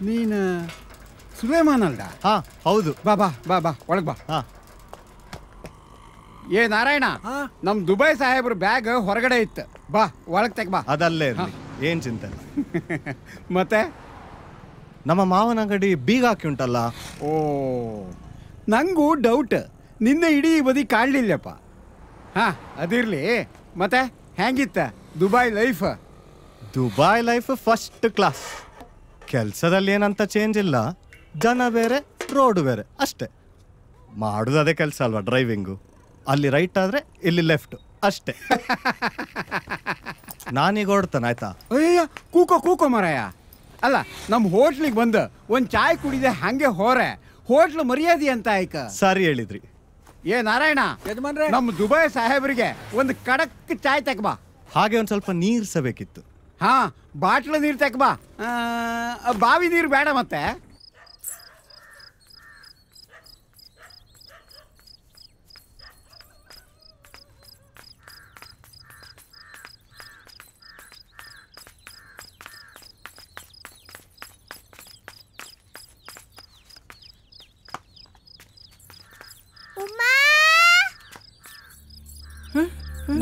ನೀನು ಸುಲೇಮಾನ್ ಅಲ್ದ? ಹಾ ಹೌದು. ಬಾ ಬಾ ಬಾ ಬಾ ಒಳಗೆ ಬಾ. ಹಾ. ಏ ನಾರಾಯಣ, ನಮ್ ದುಬೈ ಸಾಹೇಬ್ರ ಬ್ಯಾಗ್ ಹೊರಗಡೆ ಇತ್ತು, ಬಾ ಒಳಗ್ ತೆಗ್ ಬಾ. ಅದಲ್ಲೇ ಇರಲಿ, ಏನ್ ಚಿಂತೆ. ಮತ್ತೆ ನಮ್ಮ ಮಾವನ ಅಂಗಡಿ ಬೀಗ ಹಾಕಿ ಉಂಟಲ್ಲ. ಓ, ನಂಗೂ ಡೌಟ್, ನಿನ್ನೆ ಇಡೀ ಬದಿ ಕಾಣಲಿಲ್ಲಪ್ಪ. ಹಾ ಅದಿರ್ಲಿ, ಮತ್ತೆ ಹೆಂಗಿತ್ತ Dubai life? Dubai life first class. ಕೆಲಸದಲ್ಲಿ ಏನಂತ ಚೇಂಜ್ ಇಲ್ಲ, ಜನ ಬೇರೆ ರೋಡ್ ಬೇರೆ ಅಷ್ಟೇ. ಮಾಡುದು ಅದೇ ಕೆಲಸ ಅಲ್ವಾ, ಡ್ರೈವಿಂಗು. ಅಲ್ಲಿ ರೈಟ್ ಆದ್ರೆ ಇಲ್ಲಿ ಲೆಫ್ಟ್ ಅಷ್ಟೇ. ನಾನೀಗ ಹೊಡ್ತಾನೆ ಆಯ್ತಾ? ಅಯ್ಯ ಕೂಕೋ ಕೂಕೋ ಮರಾಯ. ಅಲ್ಲ, ನಮ್ಮ ಹೋಟ್ಲಿಗೆ ಬಂದು ಒಂದು ಚಾಯ್ ಕುಡಿದೆ ಹಂಗೆ ಹೋರೆ ಹೋಟ್ಲು ಮರ್ಯಾದೆ ಅಂತ ಆಯ್ಕ. ಸರಿ ಹೇಳಿದ್ರಿ. ಏ ನಾರಾಯಣ, ನಮ್ಮ ದುಬೈ ಸಾಹೇಬರಿಗೆ ಒಂದು ಕಡಕ್ ಚಾಯ್ ತೆಕ್ಬಾ. ಹಾಗೆ ಒಂದು ಸ್ವಲ್ಪ ನೀರು ಸಬೇಕಿತ್ತು. ಹಾ, ಬಾಟ್ಲು ನೀರು ತೆಕ್ಬಾ, ಬಾವಿ ನೀರು ಬೇಡ. ಮತ್ತೆ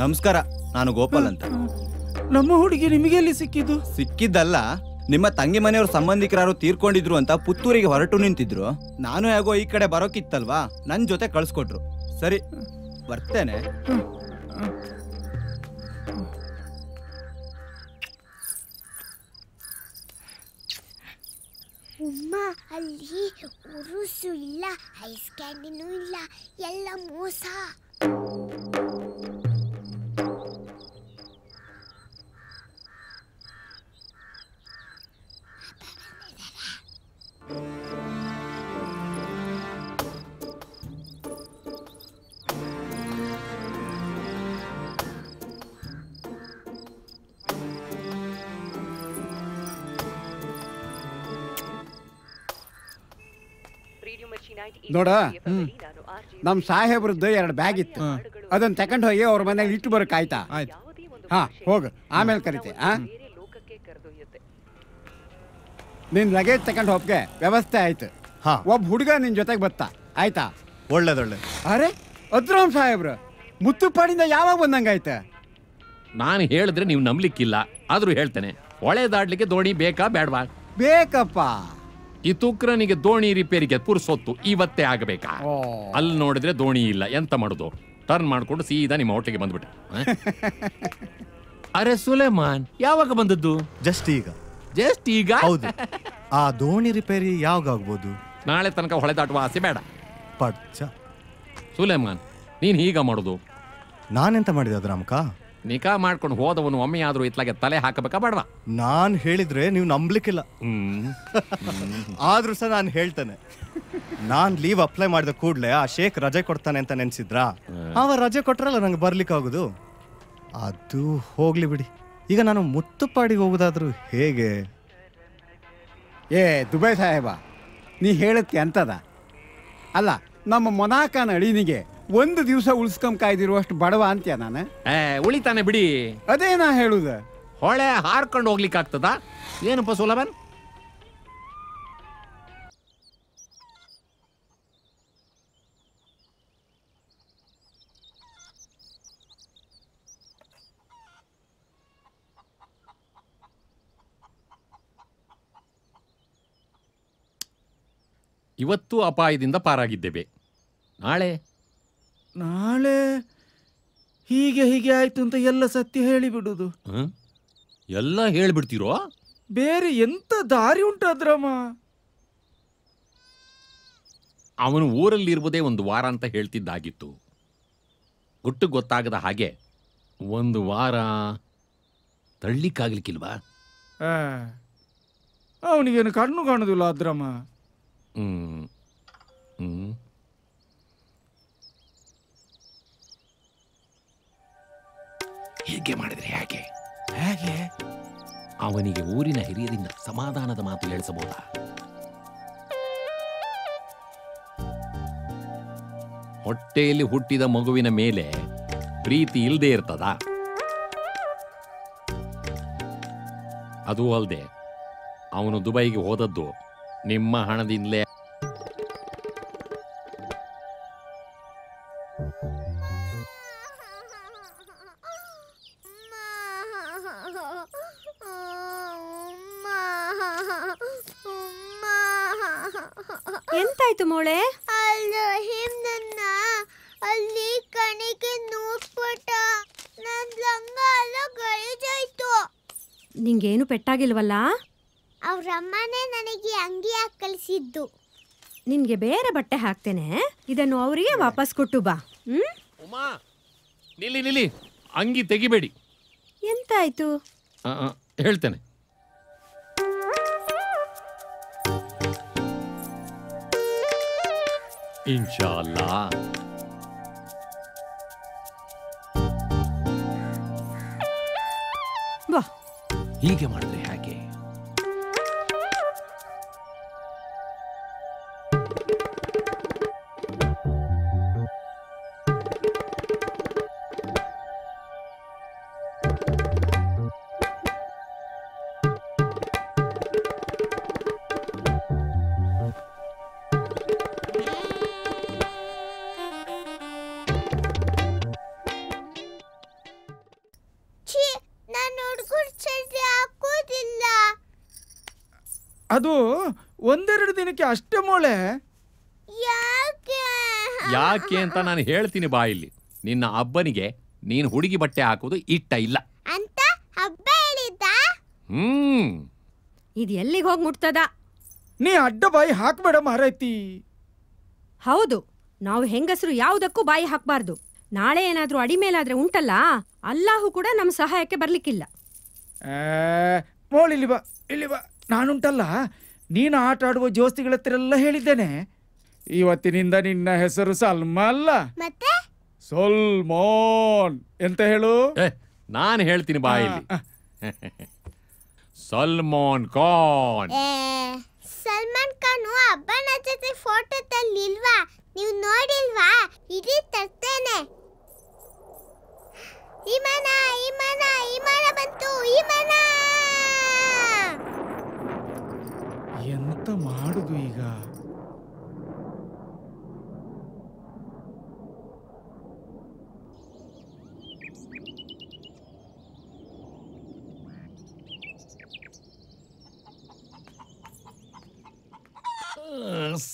ನಮಸ್ಕಾರ, ನಾನು ಗೋಪಾಲ್ ಅಂತ. ನಮ್ಮ ಹುಡುಗಿ ನಿಮಗೆ ಎಲ್ಲಿ ಸಿಕ್ಕಿದ್ದು? ಸಿಕ್ಕಿದ್ದಲ್ಲ, ನಿಮ್ಮ ತಂಗಿ ಮನೆಯವ್ರ ಸಂಬಂಧಿಕರಾರು ತೀರ್ಕೊಂಡಿದ್ರು ಅಂತ ಪುತ್ತೂರಿಗೆ ಹೊರಟು ನಿಂತಿದ್ರು. ನಾನು ಹೇಗೋ ಈ ಕಡೆ ಬರೋಕಿತ್ತಲ್ವಾ, ನನ್ನ ಜೊತೆ ಕಳ್ಸ್ಕೊಟ್ರು. ಸರಿ ಬರ್ತೇನೆ. ಉಮ್ಮ ಅಮ್ಮ ಅಲ್ಲಿ ಉರುಸು ಇಲ್ಲ, ಐಸ್ ಕ್ಯಾಂಡಿನೂ ಇಲ್ಲ, ಎಲ್ಲ ಮೋಸ. ನೋಡ, ನಮ್ ಸಾಹೇಬ್ರದ್ದು 2 ಬ್ಯಾಗ್ ಇತ್ತು, ಅದನ್ನ ತಗೊಂಡು ಹೋಗಿ ಅವ್ರ ಮನೇಲಿ ಇಟ್ಟು ಬರಕ್ ಆಯ್ತಾ? ಹಾ ಹೋಗು, ಆಮೇಲೆ ಕರಿತೆ. ನಿನ್ ಲಗೇಜ್ ತಗೊಂಡು ಹೋಗ್ಗೆ ವ್ಯವಸ್ಥೆ ಆಯ್ತು. ಒಬ್ಬ ಹುಡುಗ ನಿನ್ ಜೊತೆಗೆ ಬತ್ತಾ, ಆಯ್ತಾ? ಒಳ್ಳೇದೊಳ್ಳೆ. ಅರೆ ಅದ್ರಾಮ್ ಸಾಹೇಬ್ರು ಮುತ್ತುಪಾಡಿಂದ ಯಾವಾಗ ಬಂದಂಗಾಯ್ತ? ನಾನು ಹೇಳಿದ್ರೆ ನೀವು ನಂಬ್ಲಿಕ್ಕಿಲ್ಲ, ಆದ್ರೂ ಹೇಳ್ತೇನೆ. ಹೊಳೆ ದಾಡ್ಲಿಕ್ಕೆ ದೋಣಿ ಬೇಕಾ ಬೇಡವಾ? ಬೇಕಪ್ಪ. ಈ ತುಕ್ರನಿಗೆ ದೋಣಿ ರಿಪೇರಿಗೆ ಪುರ್ಸೊತ್ತು ಇವತ್ತೇ ಆಗಬೇಕಾ? ಅಲ್ಲಿ ನೋಡಿದ್ರೆ ದೋಣಿ ಇಲ್ಲ, ಎಂತ ಮಾಡುದು? ಟರ್ನ್ ಮಾಡ್ಕೊಂಡು ಸೀದಾ ನಿಮ್ಮ ಹೋಟೆಲ್ಗೆ ಬಂದ್ಬಿಟ್ಟೆ. ಅರೆ ಸುಲೇಮಾನ್, ಯಾವಾಗ ಬಂದದ್ದು? ಜಸ್ಟ್ ಈಗ. ಜಸ್ಟ್ ಈಗ? ಹೌದು. ಆ ದೋಣಿ ರಿಪೇರಿ ಯಾವಾಗ ಆಗ್ಬೋದು? ನಾಳೆ ತನಕ ಹೊಳೆ ದಾಟುವ ಆಸೆ ಬೇಡ. ಪಡ್ಚ. ಸುಲೇಮಾನ್, ನೀನ್ ಹೀಗ ಮಾಡುದು? ನಾನೆಂತ ಮಾಡಿದೆ ಅದ್ರಾಮಕ? ನಿಕಾ ಮಾಡ್ಕೊಂಡು ಹೋದವನು ಒಮ್ಮೆಯಾದ್ರೂ ಇತ್ಲಾಗೆ ತಲೆ ಹಾಕಬೇಕಾ ಬೇಡವಾ? ನಾನ್ ಹೇಳಿದ್ರೆ ನೀವು ನಂಬ್ಲಿಕ್ಕಿಲ್ಲ. ಆದ್ರೂ ಸಹ ನಾನು ಹೇಳ್ತೇನೆ. ನಾನ್ ಲೀವ್ ಅಪ್ಲೈ ಮಾಡಿದ ಕೂಡ್ಲೆ ಆ ಶೇಖ್ ರಜೆ ಕೊಡ್ತಾನೆ ಅಂತ ನೆನ್ಸಿದ್ರ? ಅವ ರಜೆ ಕೊಟ್ರಲ್ಲ ನಂಗೆ ಬರ್ಲಿಕ್ಕೆ ಆಗುದು. ಅದು ಹೋಗ್ಲಿ ಬಿಡಿ. ಈಗ ನಾನು ಮುತ್ತುಪಾಡಿಗೆ ಹೋಗುದಾದ್ರೂ ಹೇಗೆ? ದುಬೈ ಸಾಹೇಬ, ನೀ ಹೇಳತ್ತೆ ಅಂತದ ಅಲ್ಲ. ನಮ್ಮ ಮೊನಾಕನ ಅಳಿನಿಗೆ 1 ದಿವಸ ಉಳಿಸ್ಕೊಂಡ್ ಕಾಯ್ದಿರುವಷ್ಟು ಬಡವ ಅಂತ್ಯ ನಾನು? ಉಳಿತಾನೆ ಬಿಡಿ. ಅದೇ ನಾ ಹೇಳುದ. ಹೊಳೆ ಹಾರ್ಕೊಂಡು ಹೋಗ್ಲಿಕ್ಕೆ ಆಗ್ತದ? ಏನಪ್ಪ ಸುಲಭನ್? ಇವತ್ತು ಅಪಾಯದಿಂದ ಪಾರಾಗಿದ್ದೇವೆ. ನಾಳೆ ಹೀಗೆ ಆಯ್ತು ಅಂತ ಎಲ್ಲ ಸತ್ಯ ಹೇಳಿಬಿಡುದು. ಎಲ್ಲ ಹೇಳ್ಬಿಡ್ತೀರೋ? ಬೇರೆ ಎಂತ ದಾರಿ ಉಂಟಾದ್ರಮ್ಮ? ಅವನು ಊರಲ್ಲಿರುವುದೇ 1 ವಾರ ಅಂತ ಹೇಳ್ತಿದ್ದಾಗಿತ್ತು. ಗುಟ್ಟು ಗೊತ್ತಾಗದ ಹಾಗೆ 1 ವಾರ ತಳ್ಳಿಕ್ಕಾಗ್ಲಿಕ್ಕಿಲ್ವಾ? ಅವನಿಗೇನು ಕಣ್ಣು ಕಾಣುದಿಲ್ಲ ಅದ್ರಮ್ಮ. ಹೀಗೆ ಮಾಡಿದ್ರೆ ಹೇಗೆ? ಅವನಿಗೆ ಊರಿನ ಹಿರಿಯರಿಂದ ಸಮಾಧಾನದ ಮಾತು ಹೇಳಿಸಬಹುದಾ? ಹೊಟ್ಟೆಯಲ್ಲಿ ಹುಟ್ಟಿದ ಮಗುವಿನ ಮೇಲೆ ಪ್ರೀತಿ ಇಲ್ಲದೆ ಇರ್ತದ? ಅದೂ ಅಲ್ಲದೆ ಅವನು ದುಬೈಗೆ ಹೋದದ್ದು ನಿಮ್ಮ ಹಣದಿಂದಲೇ. ಎಂತಾಯ್ತು ಮೋಳೆ? ಅಲ್ಲಿ ಕಣಿಗೆ ನೂರ್ಪಟ, ನನ್ ಲಂಗ ಎಲ್ಲ ಗಲೀಜಾಯ್ತು. ನಿಂಗೇನು ಪೆಟ್ಟಾಗಿಲ್ವಲ್ಲ? ಅವ್ರಮ್ಮನೇ ನನಗೆ ಅಂಗಿ ಹಾಕಿ ಕಳಿಸಿದ್ದು. ನಿನ್ಗೆ ಬೇರೆ ಬಟ್ಟೆ ಹಾಕ್ತೇನೆ, ಇದನ್ನು ಅವರಿಗೆ ವಾಪಸ್ ಕೊಟ್ಟು ಬಾ. ಉಮಾ, ನಿಲ್ಲಿ, ಅಂಗಿ ತೆಗಿಬೇಡಿ. ಎಂತಾಯ್ತು? ಹೇಳ್ತೇನೆ. ಇನ್ಶಾಲ್ಲಾ. ಬಾ. ಹೀಗೆ ಮಾಡಿದ್ರೆ ಹೇಗೆ? ಅದು 1-2 ದಿನಕ್ಕೆ ಅಷ್ಟೇ ಮೋಳೆ. ಯಾಕೆ ಅಂತ ನಾನು ಹೇಳ್ತೀನಿ ಬಾಯಿಲ್ಲಿ. ನಿನ್ನ ಅಬ್ಬನಿಗೆ ನೀನು ಹುಡುಗಿ ಬಟ್ಟೆ ಹಾಕುವುದು ಇಷ್ಟ ಇಲ್ಲ ಅಂತ ಹಬ್ಬ ಹೇಳಿದ್ದ. ಇದು ಎಲ್ಲಿಗೆ ಹೋಗಿ ಮುಟ್ತದ? ನೀ ಅಡ್ಡ ಬಾಯಿ ಹಾಕ್ಬೇಡ ಮಾರೈತಿ. ಹೌದು, ನಾವು ಹೆಂಗಸರು ಯಾವುದಕ್ಕೂ ಬಾಯಿ ಹಾಕಬಾರ್ದು. ನಾಳೆ ಏನಾದ್ರೂ ಅಡಿಮೇಲಾದ್ರೆ ಉಂಟಲ್ಲ, ಅಲ್ಲಾಹು ಕೂಡ ನಮ್ಮ ಸಹಾಯಕ್ಕೆ ಬರ್ಲಿಕ್ಕಿಲ್ಲ. ಮೋಳ್ ಇಲ್ಲಿ ಬಾ, ಇಲ್ಲಿ ಬಾ. ನಾನುಂಟಲ್ಲ, ನೀನು ಆಟ ಆಡುವ ಜೋಸ್ತಿಗಳ ಹತ್ತಿರೆಲ್ಲ ಹೇಳಿದ್ದೇನೆ. ಇವತ್ತಿನಿಂದ ನಿನ್ನ ಹೆಸರು ಸಲ್ಮಾ ಅಲ್ಲ, ಮತ್ತೆ ಸಲ್ಮಾನ್ ಎಂತ ಹೇಳು. ನಾನು ಹೇಳ್ತೀನಿ ಬಾಯಲ್ಲಿ. ಸಲ್ಮಾನ್ ಖಾನ್. ಸಲ್ಮಾನ್ ಖಾನ್ ಅಬ್ಬನ ಜೊತೆ ಫೋಟೋ ತಲ್ಲಿಲ್ವಾ? ನೀವು ನೋಡಿಲ್ವಾ? ಇಡೀ ತರ್ತೇನೆ. ವಿಮಾನ ವಿಮಾನ ವಿಮಾನ ಬಂತು, ವಿಮಾನ. ಎಂತ ಮಾಡುದು ಈಗ?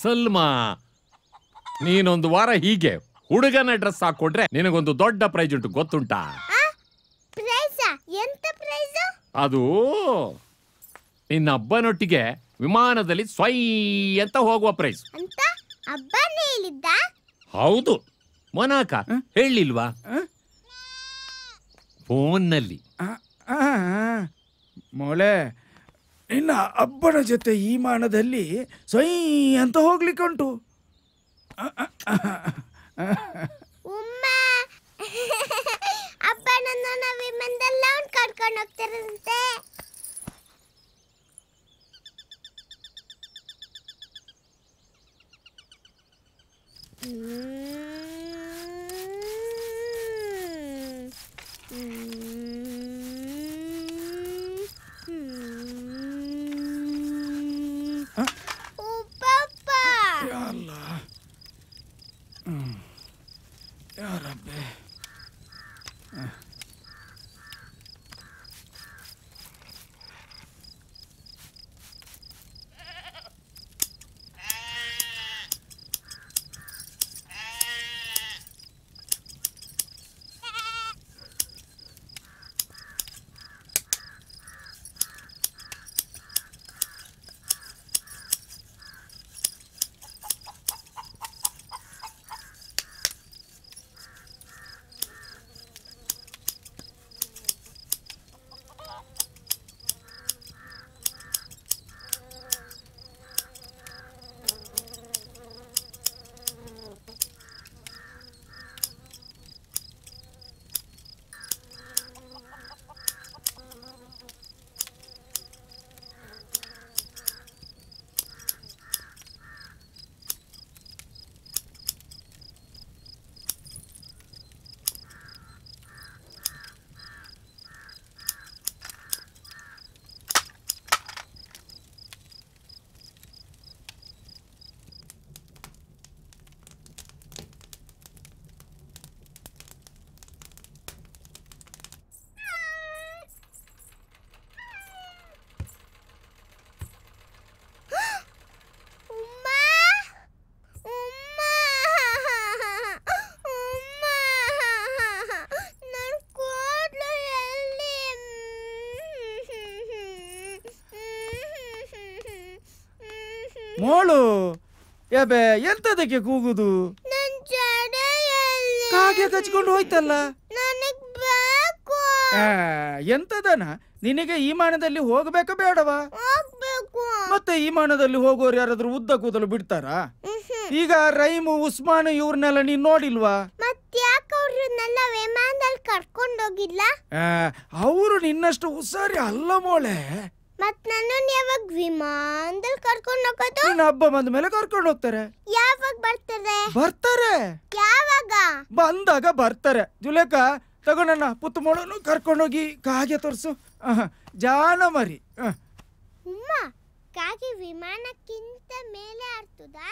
ಸಲ್ಮಾ, ನೀನೊಂದು ವಾರ ಹೀಗೆ ಹುಡುಗನ ಡ್ರೆಸ್ ಹಾಕೊಟ್ರೆ ನಿನಗೊಂದು ದೊಡ್ಡ ಪ್ರೈಜ್ ಉಂಟು, ಗೊತ್ತುಂಟಾ? ಎಂತ ಪ್ರೈಸ್? ಅದು ನಿನ್ನ ಹಬ್ಬನೊಟ್ಟಿಗೆ ವಿಮಾನದಲ್ಲಿ ಸ್ವೈ ಅಂತ ಹೋಗುವ ಪ್ರೈಸ್ ಅಂತ ಅಬ್ಬನೇ ಹೇಳಿದ್ದ? ಹೌದು. ಮೊನಾಕ ಹೇಳಿಲ್ವಾ ಫೋನ್ನಲ್ಲಿ? ಮೊಳೆ, ನಿನ್ನ ಅಬ್ಬನ ಜೊತೆ ಈ ಮಾನದಲ್ಲಿ ಸ್ವೈ ಅಂತ ಹೋಗ್ಲಿಕ್ಕೆ ಉಂಟು. ಅಪ್ಪ ನನ್ನ ವಿಮಾನದಲ್ಲ ಕರ್ಕೊಂಡು ಹೋಗ್ತಾರಂತೆ. ಮೋಳು, ಯಾಬೆ ಎಂತದಕ್ಕೆ ಕೂಗುದು? ಕಾಗೆ ಕಚ್ಕೊಂಡು ಹೋಯ್ತಲ್ಲ. ಎಂತದನ? ನಿನಗೆ ಈ ಮಾನದಲ್ಲಿ ಹೋಗಬೇಕಾ ಬೇಡವಾ? ಮತ್ತೆ ಈ ಮಾನದಲ್ಲಿ ಹೋಗೋರು ಯಾರಾದ್ರೂ ಉದ್ದ ಕೂದಲು ಬಿಡ್ತಾರಾ? ಈಗ ರೈಮು, ಉಸ್ಮಾನ್ ಇವ್ರನ್ನೆಲ್ಲ ನೀನ್ ನೋಡಿಲ್ವಾ? ಕರ್ಕೊಂಡೋಗಿಲ್ಲ. ಅವರು ನಿನ್ನಷ್ಟು ಹುಷಾರಿ ಅಲ್ಲ ಮೋಳೆ. ಮತ್ ನನ್ನ ಯಾವಾಗ ವಿಮಾನದಲ್ಲಿ ಕರ್ಕೊಂಡು ಹೋಗೋದು? ನಿನ್ನ ಹಬ್ಬ ಬಂದ ಮೇಲೆ ಕರ್ಕೊಂಡು ಹೋಗ್ತಾರೆ. ಯಾವಾಗ ಬರ್ತಾರೆ? ಬರ್ತಾರೆ. ಯಾವಾಗ? ಬಂದಾಗ ಬರ್ತಾರೆ. ಜುಲೇಕ, ತಗೋ ನನ್ನ ಪುತ್ತು ಮೋಳನ್ನು ಕರ್ಕೊಂಡೋಗಿ ಕಾಗೆ ತೋರ್ಸು. ಜಾನ ಮರಿ. ಉಮ್ಮ, ಕಾಗೆ ವಿಮಾನಕ್ಕಿಂತ ಮೇಲೆ ಆಡ್ತದಾ?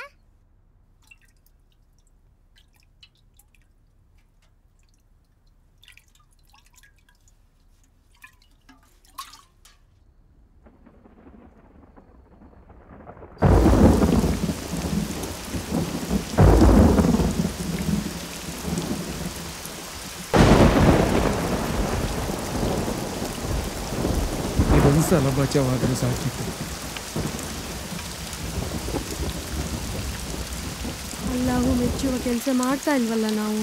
ಇದೊಂದ್ಸಲ ಬಚಾವಾದರೂ ಸಾಕಿತ್ತು. ಮೆಚ್ಚುವ ಕೆಲಸ ಮಾಡ್ತಾ ಇಲ್ವಲ್ಲ ನಾವು.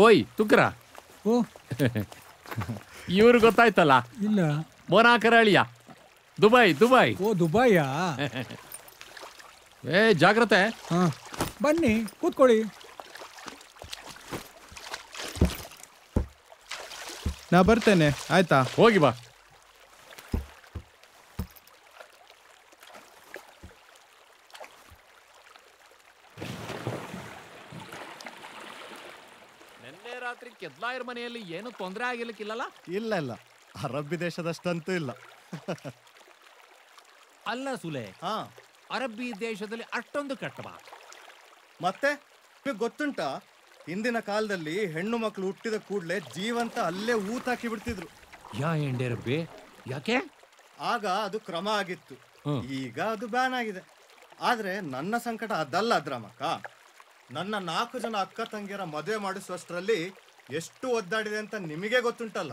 ಓಯ್ ತುಕ್ರ, ಓ ಇವ್ರು ಗೊತ್ತಾಯ್ತಲ್ಲ? ಇಲ್ಲ. ಮೊನಾಕರಳಿಯ ದುಬೈ. ಓ ದುಬೈಯಾ? ಏ ಜಾಗ್ರತೆ. ಹಾ ಬನ್ನಿ ಕೂತ್ಕೊಳ್ಳಿ. ನಾ ಬರ್ತೇನೆ, ಆಯ್ತಾ? ಹೋಗಿ ಬಾ. ನಿನ್ನೆ ರಾತ್ರಿ ಕೆದ್ಲಾಯರ್ ಮನೆಯಲ್ಲಿ ಏನು ತೊಂದರೆ ಆಗಿರ್ಲಿಕ್ಕಿಲ್ಲಲ್ಲ? ಇಲ್ಲ ಅರಬ್ಬಿ ದೇಶದಷ್ಟಂತೂ ಇಲ್ಲ. ಅಲ್ಲ ಸುಲೆ, ಅರಬ್ಬಿ ದೇಶದಲ್ಲಿ ಅಷ್ಟೊಂದು ಕಟ್ಟವ? ಮತ್ತೆ ನಿಮಗೆ ಗೊತ್ತುಂಟಾ, ಹಿಂದಿನ ಕಾಲದಲ್ಲಿ ಹೆಣ್ಣು ಮಕ್ಕಳು ಹುಟ್ಟಿದ ಕೂಡಲೇ ಜೀವಂತ ಅಲ್ಲೇ ಊತಾಕಿ ಬಿಡ್ತಿದ್ರು. ಯಾ ಎಂಡೆ ರಬ್ಬಿ, ಯಾಕೆ? ಆಗ ಅದು ಕ್ರಮ ಆಗಿತ್ತು, ಈಗ ಅದು ಬ್ಯಾನ್ ಆಗಿದೆ. ಆದ್ರೆ ನನ್ನ ಸಂಕಟ ಅದಲ್ಲ ಅದ್ರಮಕ್ಕ. ನನ್ನ 4 ಜನ ಅಕ್ಕ ತಂಗಿಯರ ಮದುವೆ ಮಾಡಿಸುವಷ್ಟರಲ್ಲಿ ಎಷ್ಟು ಒದ್ದಾಡಿದೆ ಅಂತ ನಿಮಗೆ ಗೊತ್ತುಂಟಲ್ಲ.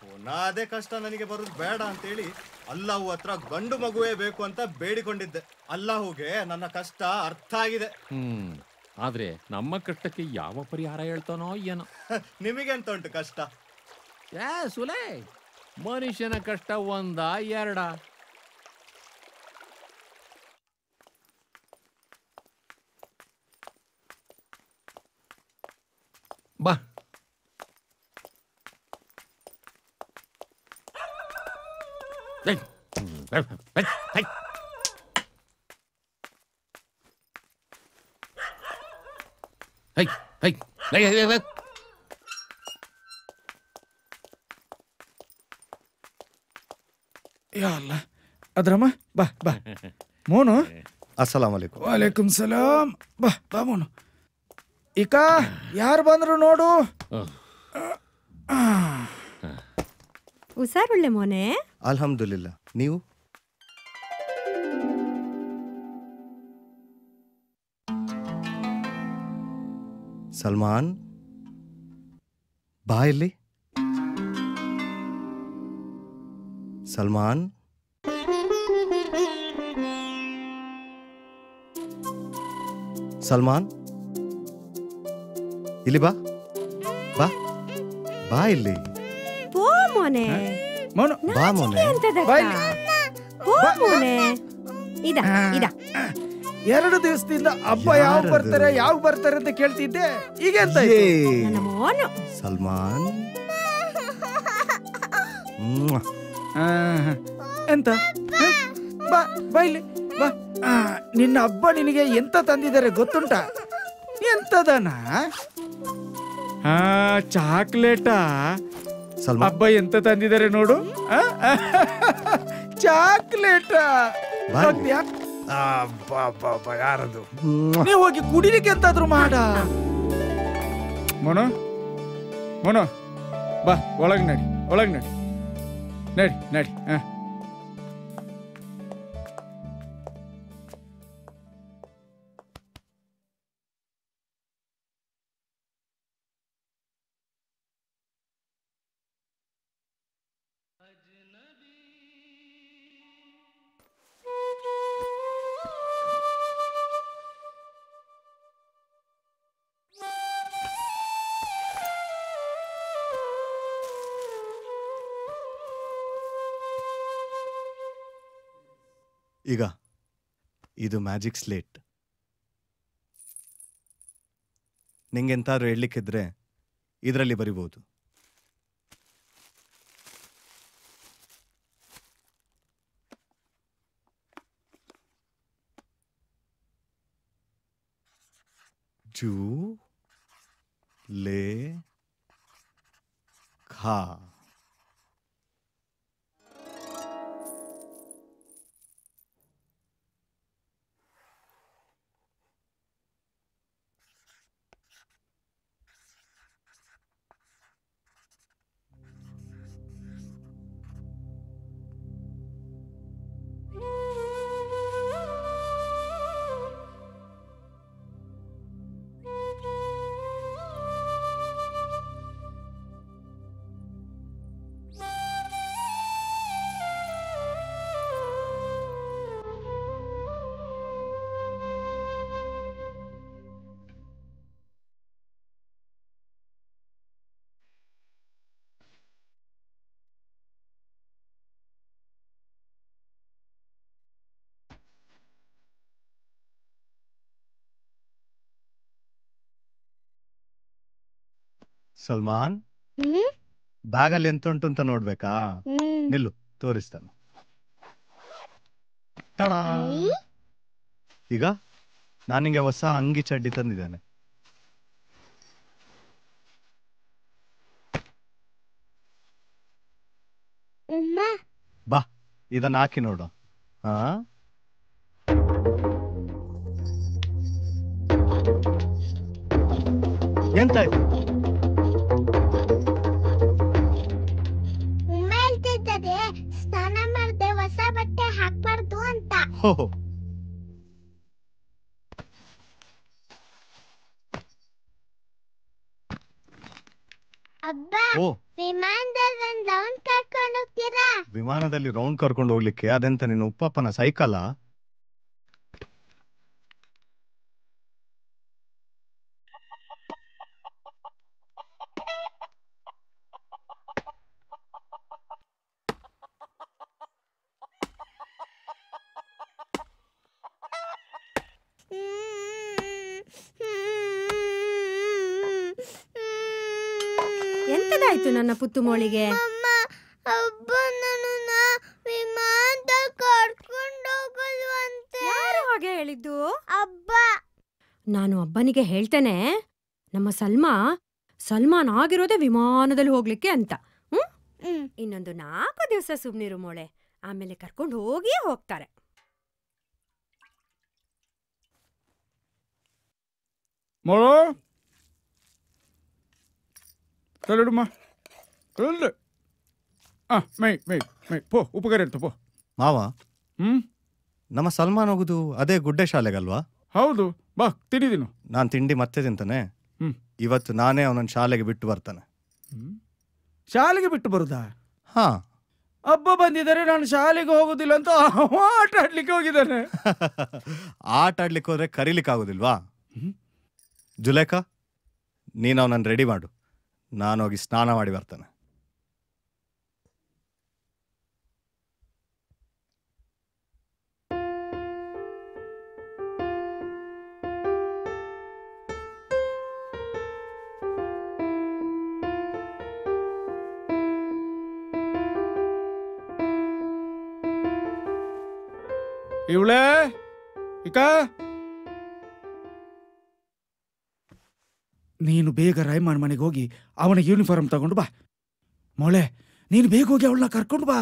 ಪುನಃ ಅದೇ ಕಷ್ಟ ನನಗೆ ಬರೋದು ಬೇಡ ಅಂತೇಳಿ ಅಲ್ಲಾಹು ಹತ್ರ ಗಂಡು ಮಗುವೇ ಬೇಕು ಅಂತ ಬೇಡಿಕೊಂಡಿದ್ದೆ. ಅಲ್ಲಾಹುಗೆ ನನ್ನ ಕಷ್ಟ ಅರ್ಥ ಆಗಿದೆ. ಆದ್ರೆ ನಮ್ಮ ಕಷ್ಟಕ್ಕೆ ಯಾವ ಪರಿಹಾರ ಹೇಳ್ತಾನೋ ಏನೋ. ನಿಮಗೆಂತ ಉಂಟು ಕಷ್ಟ? ಏ ಸುಲೇ, ಮನುಷ್ಯನ ಕಷ್ಟ ಒಂದ ಎರಡ? ಬಾ. ಯಾ ಅಲ್ಲ ಅದ್ರಮ್ಮ, ಬಾ ಬಾ ಮೋನು. ಅಸ್ಸಲಾಂ ಅಲೈಕುಂ. ವಾಲೇಕುಂ ಸಲಾಂ. ಬಾ ಬಾ ಮೋನು. ಈಗ ಯಾರು ಬಂದ್ರು ನೋಡು. ಹುಷಾರುಳ್ಳೆ ಮೋನೆ. ಅಲ್ಹಮ್ದುಲಿಲ್ಲಾ. ನೀವು? ಸಲ್ಮಾನ್ ಬಾ ಇಲ್ಲಿ. ಸಲ್ಮಾನ್, ಸಲ್ಮಾನ್ ಇಲ್ಲಿ ಬಾ. ಬಾ ಬಾ ಇಲ್ಲಿ. ಪೋ ಮೋನೆ. ಮೋನು ಬಾ ಮೋನೆ. ಪೋ ಮೋನೆ. ಇದ 2 ದಿವಸದಿಂದ ಹಬ್ಬ ಯಾವ ಬರ್ತಾರೆ ಅಂತ ಕೇಳ್ತಿದ್ದೆ. ಈಗ ಎಂತ ಸಲ್ಮಾನ್ ಎಂತ? ಬಾ ಬಾ ಇಲ್ಲಿ ಬಾ. ನಿನ್ನ ಹಬ್ಬ ನಿನಗೆ ಎಂತ ತಂದಿದ್ದಾರೆ ಗೊತ್ತುಂಟಾ? ಎಂತದನ? ಚಾಕ್ಲೇಟಾ? ಹಬ್ಬ ಎಂತ ತಂದಿದ್ದಾರೆ ನೋಡು. ಚಾಕ್ಲೇಟಾ? ಯಾರದು? ನೀವು ಹೋಗಿ ಕುಡಿಲಿಕ್ಕೆ ಎಂತಾದ್ರು ಮಾಡ. ಮೋನು ಬಾ, ಒಳಗ್ ನಡಿ. ಈಗ ಇದು ಮ್ಯಾಜಿಕ್ ಸ್ಲೇಟ್. ನಿಂಗೆಂತಾದ್ರೂ ಹೇಳಲಿಕ್ಕಿದ್ರೆ ಇದರಲ್ಲಿ ಬರಿಬಹುದು. ಜೂ ಲೇ ಖಾ. ಸಲ್ಮಾನ್, ಬ್ಯಾಗಲ್ಲಿ ಎಂತ ಉಂಟು ಅಂತ ನೋಡ್ಬೇಕಾ? ನಿಲ್ಲು, ತೋರಿಸ್ತಾನೆ. ಈಗ ನಾನು ನಿಂಗೆ ಹೊಸ ಅಂಗಿ ಚಡ್ಡಿ ತಂದಿದ್ದೇನೆ. ಬಾ, ಇದನ್ನ ಹಾಕಿ ನೋಡು. ಎಂತಾಯ್ತು? ಸ್ನಾನ ಮಾಡ್ದೆ, ಹೊಸ ಬಟ್ಟೆ ಹಾಕ್ಬಾರ್ದು ಅಂತ. ಅಬ್ಬಾ, ವಿಮಾನದಲ್ಲಿ ರೌಂಡ್ ಕರ್ಕೊಂಡು ಹೋಗ್ತೀರಾ? ವಿಮಾನದಲ್ಲಿ ರೌಂಡ್ ಕರ್ಕೊಂಡು ಹೋಗ್ಲಿಕ್ಕೆ ಅದೆಂತ ನಿನ್ನ ಉಪ್ಪಪ್ಪನ ಸೈಕಲ್? ಎಂತದಾಯ್ತು ನನ್ನ ಪುತ್ತು ಮೋಳಿಗೆ? ಅಬ್ಬ ನನ್ನನ್ನ ವಿಮಾನದಲ್ಲಿ ಕರ್ಕೊಂಡು ಹೋಗಲ್ವಂತೆ. ಯಾರು ಹಾಗೆ ಹೇಳಿದ್ದು? ಅಬ್ಬ. ನಾನು ಅಬ್ಬನಿಗೆ ಹೇಳ್ತೇನೆ, ನಮ್ಮ ಸಲ್ಮಾನ್ ಆಗಿರೋದೇ ವಿಮಾನದಲ್ಲಿ ಹೋಗ್ಲಿಕ್ಕೆ ಅಂತ. ಇನ್ನೊಂದು 4 ದಿವಸ ಸುಮ್ನಿರು ಮೋಳೆ, ಆಮೇಲೆ ಕರ್ಕೊಂಡು ಹೋಗಿಯೇ ಹೋಗ್ತಾರೆ. ಮೋಳೋ ತಲೆಡುಮ್ಮ ತಲೆ. ಪೋ ಉಪಕಾರ ಇರ್ತ ಪೋ. ಮಾವ, ನಮ್ಮ ಸಲ್ಮಾನ್ ಹೋಗುದು ಅದೇ ಗುಡ್ಡೆ ಶಾಲೆಗಲ್ವಾ? ಹೌದು, ಬಾ ತಿಂಡಿದೀನು. ನಾನು ತಿಂಡಿ ಮತ್ತೆ ತಿಂತಾನೆ. ಇವತ್ತು ನಾನೇ ಅವನನ್ನ ಶಾಲೆಗೆ ಬಿಟ್ಟು ಬರ್ತಾನೆ. ಶಾಲೆಗೆ ಬಿಟ್ಟು ಬರುದಾ? ಹಾ, ಹಬ್ಬ ಬಂದಿದ್ದಾರೆ, ನಾನು ಶಾಲೆಗೆ ಹೋಗುದಿಲ್ಲ ಅಂತ ಆಟ ಆಡ್ಲಿಕ್ಕೆ ಹೋಗಿದ್ದಾನೆ. ಆಟ ಆಡ್ಲಿಕ್ಕೆ ಹೋದ್ರೆ ಕರೀಲಿಕ್ಕೆ ಆಗುದಿಲ್ವಾ? ಜುಲೇಖಾ, ನೀನು ಅವನನ್ನು ರೆಡಿ ಮಾಡು, ನಾನು ಹೋಗಿ ಸ್ನಾನ ಮಾಡಿ ಬರ್ತಾನೆ. ಇವಳೇ ಇಕ, ನೀನು ಬೇಗ ರಾಯ್ಮಾನ್ ಮನೆಗೆ ಹೋಗಿ ಅವನ ಯೂನಿಫಾರ್ಮ್ ತಗೊಂಡು ಬಾ. ಮೊಳೆ, ನೀನು ಬೇಗ ಹೋಗಿ ಅವಳನ್ನ ಕರ್ಕೊಂಡು ಬಾ.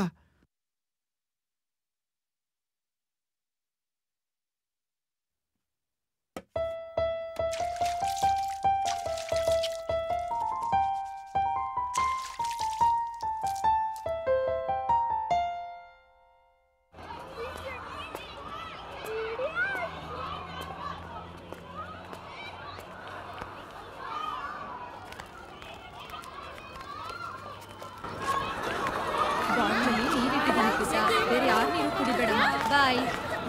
ಬೇರೆ ಯಾರು ನೀರು ಕುಡಿಬೇಡ. ಬಾಯ್.